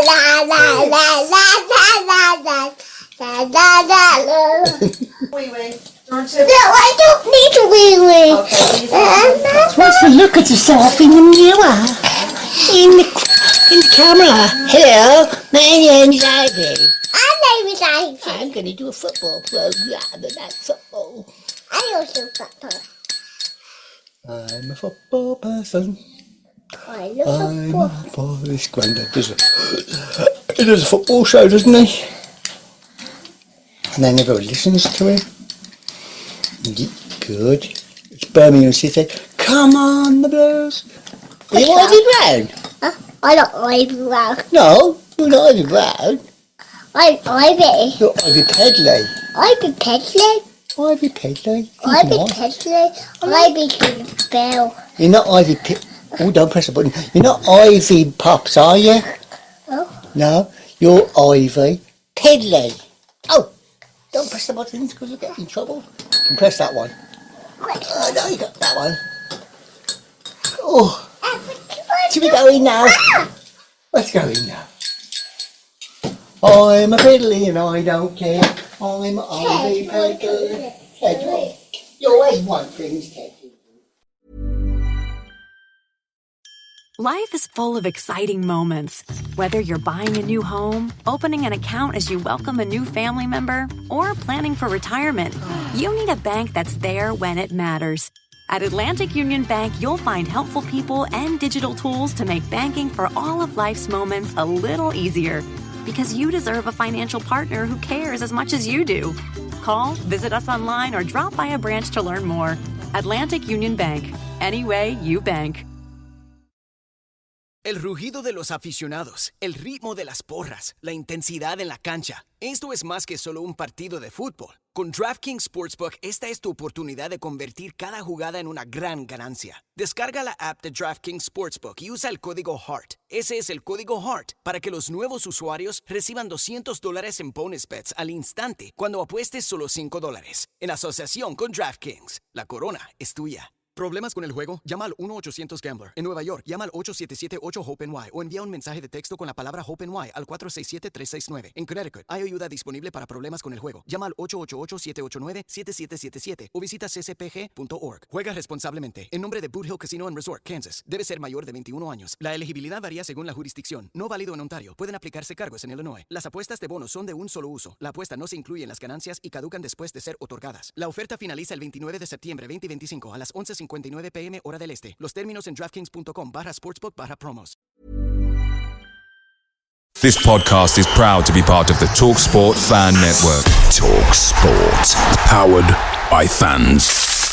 la la la la la la la la la. Wee wee. No, I don't need a wee wee. Okay. Supposed to look at yourself in the mirror. In the camera. Hello, my name is Ivy. My name is Ivy. I'm going to do a football program about football. I also football. I'm a football person. I love football. This granddad does he does a football show, doesn't he? And then everybody listens to him. Good. It's Birmingham City. Come on, the Blues. Are you Ivy Brown? I'm not Ivy Brown. No, you're not Ivy Brown. I'm Ivy. You're Ivy Pedley. Ivy Pedley. Ivy Pedley. Ivy Pedley. Ivy Bell. You're not Ivy Oh, don't press the button. You're not Ivy Pops, are you? Oh. No, you're Ivy Pedley. Oh, don't press the buttons because you'll get in trouble. You can press that one. No, you got that one. Oh, should we go in now? Let's go in now. I'm a Pedley and I don't care. I'm Ivy Pedley. You always want things, Ted. Life is full of exciting moments. Whether you're buying a new home, opening an account as you welcome a new family member, or planning for retirement, you need a bank that's there when it matters. At Atlantic Union Bank, you'll find helpful people and digital tools to make banking for all of life's moments a little easier. Because you deserve a financial partner who cares as much as you do. Call, visit us online, or drop by a branch to learn more. Atlantic Union Bank. Any way you bank. El rugido de los aficionados, el ritmo de las porras, la intensidad en la cancha. Esto es más que solo un partido de fútbol. Con DraftKings Sportsbook, esta es tu oportunidad de convertir cada jugada en una gran ganancia. Descarga la app de DraftKings Sportsbook y usa el código HEART. Ese es el código HEART para que los nuevos usuarios reciban $200 en bonus bets al instante cuando apuestes solo $5. En asociación con DraftKings, la corona es tuya. ¿Problemas con el juego? Llama al 1-800-GAMBLER. En Nueva York, llama al 877-8-HOPE-NY o envía un mensaje de texto con la palabra HOPE-NY al 467-369. En Connecticut, hay ayuda disponible para problemas con el juego. Llama al 888-789-7777 o visita ccpg.org. Juega responsablemente. En nombre de Boot Hill Casino and Resort, Kansas. Debe ser mayor de 21 años. La elegibilidad varía según la jurisdicción. No válido en Ontario. Pueden aplicarse cargos en Illinois. Las apuestas de bonos son de un solo uso. La apuesta no se incluye en las ganancias y caducan después de ser otorgadas. La oferta finaliza el 29 de septiembre 2025 a las 11:59 p.m. hora del este. Los términos en DraftKings.com/sportsbook/promos. This podcast is proud to be part of the TalkSport Fan Network. TalkSport. Powered by fans.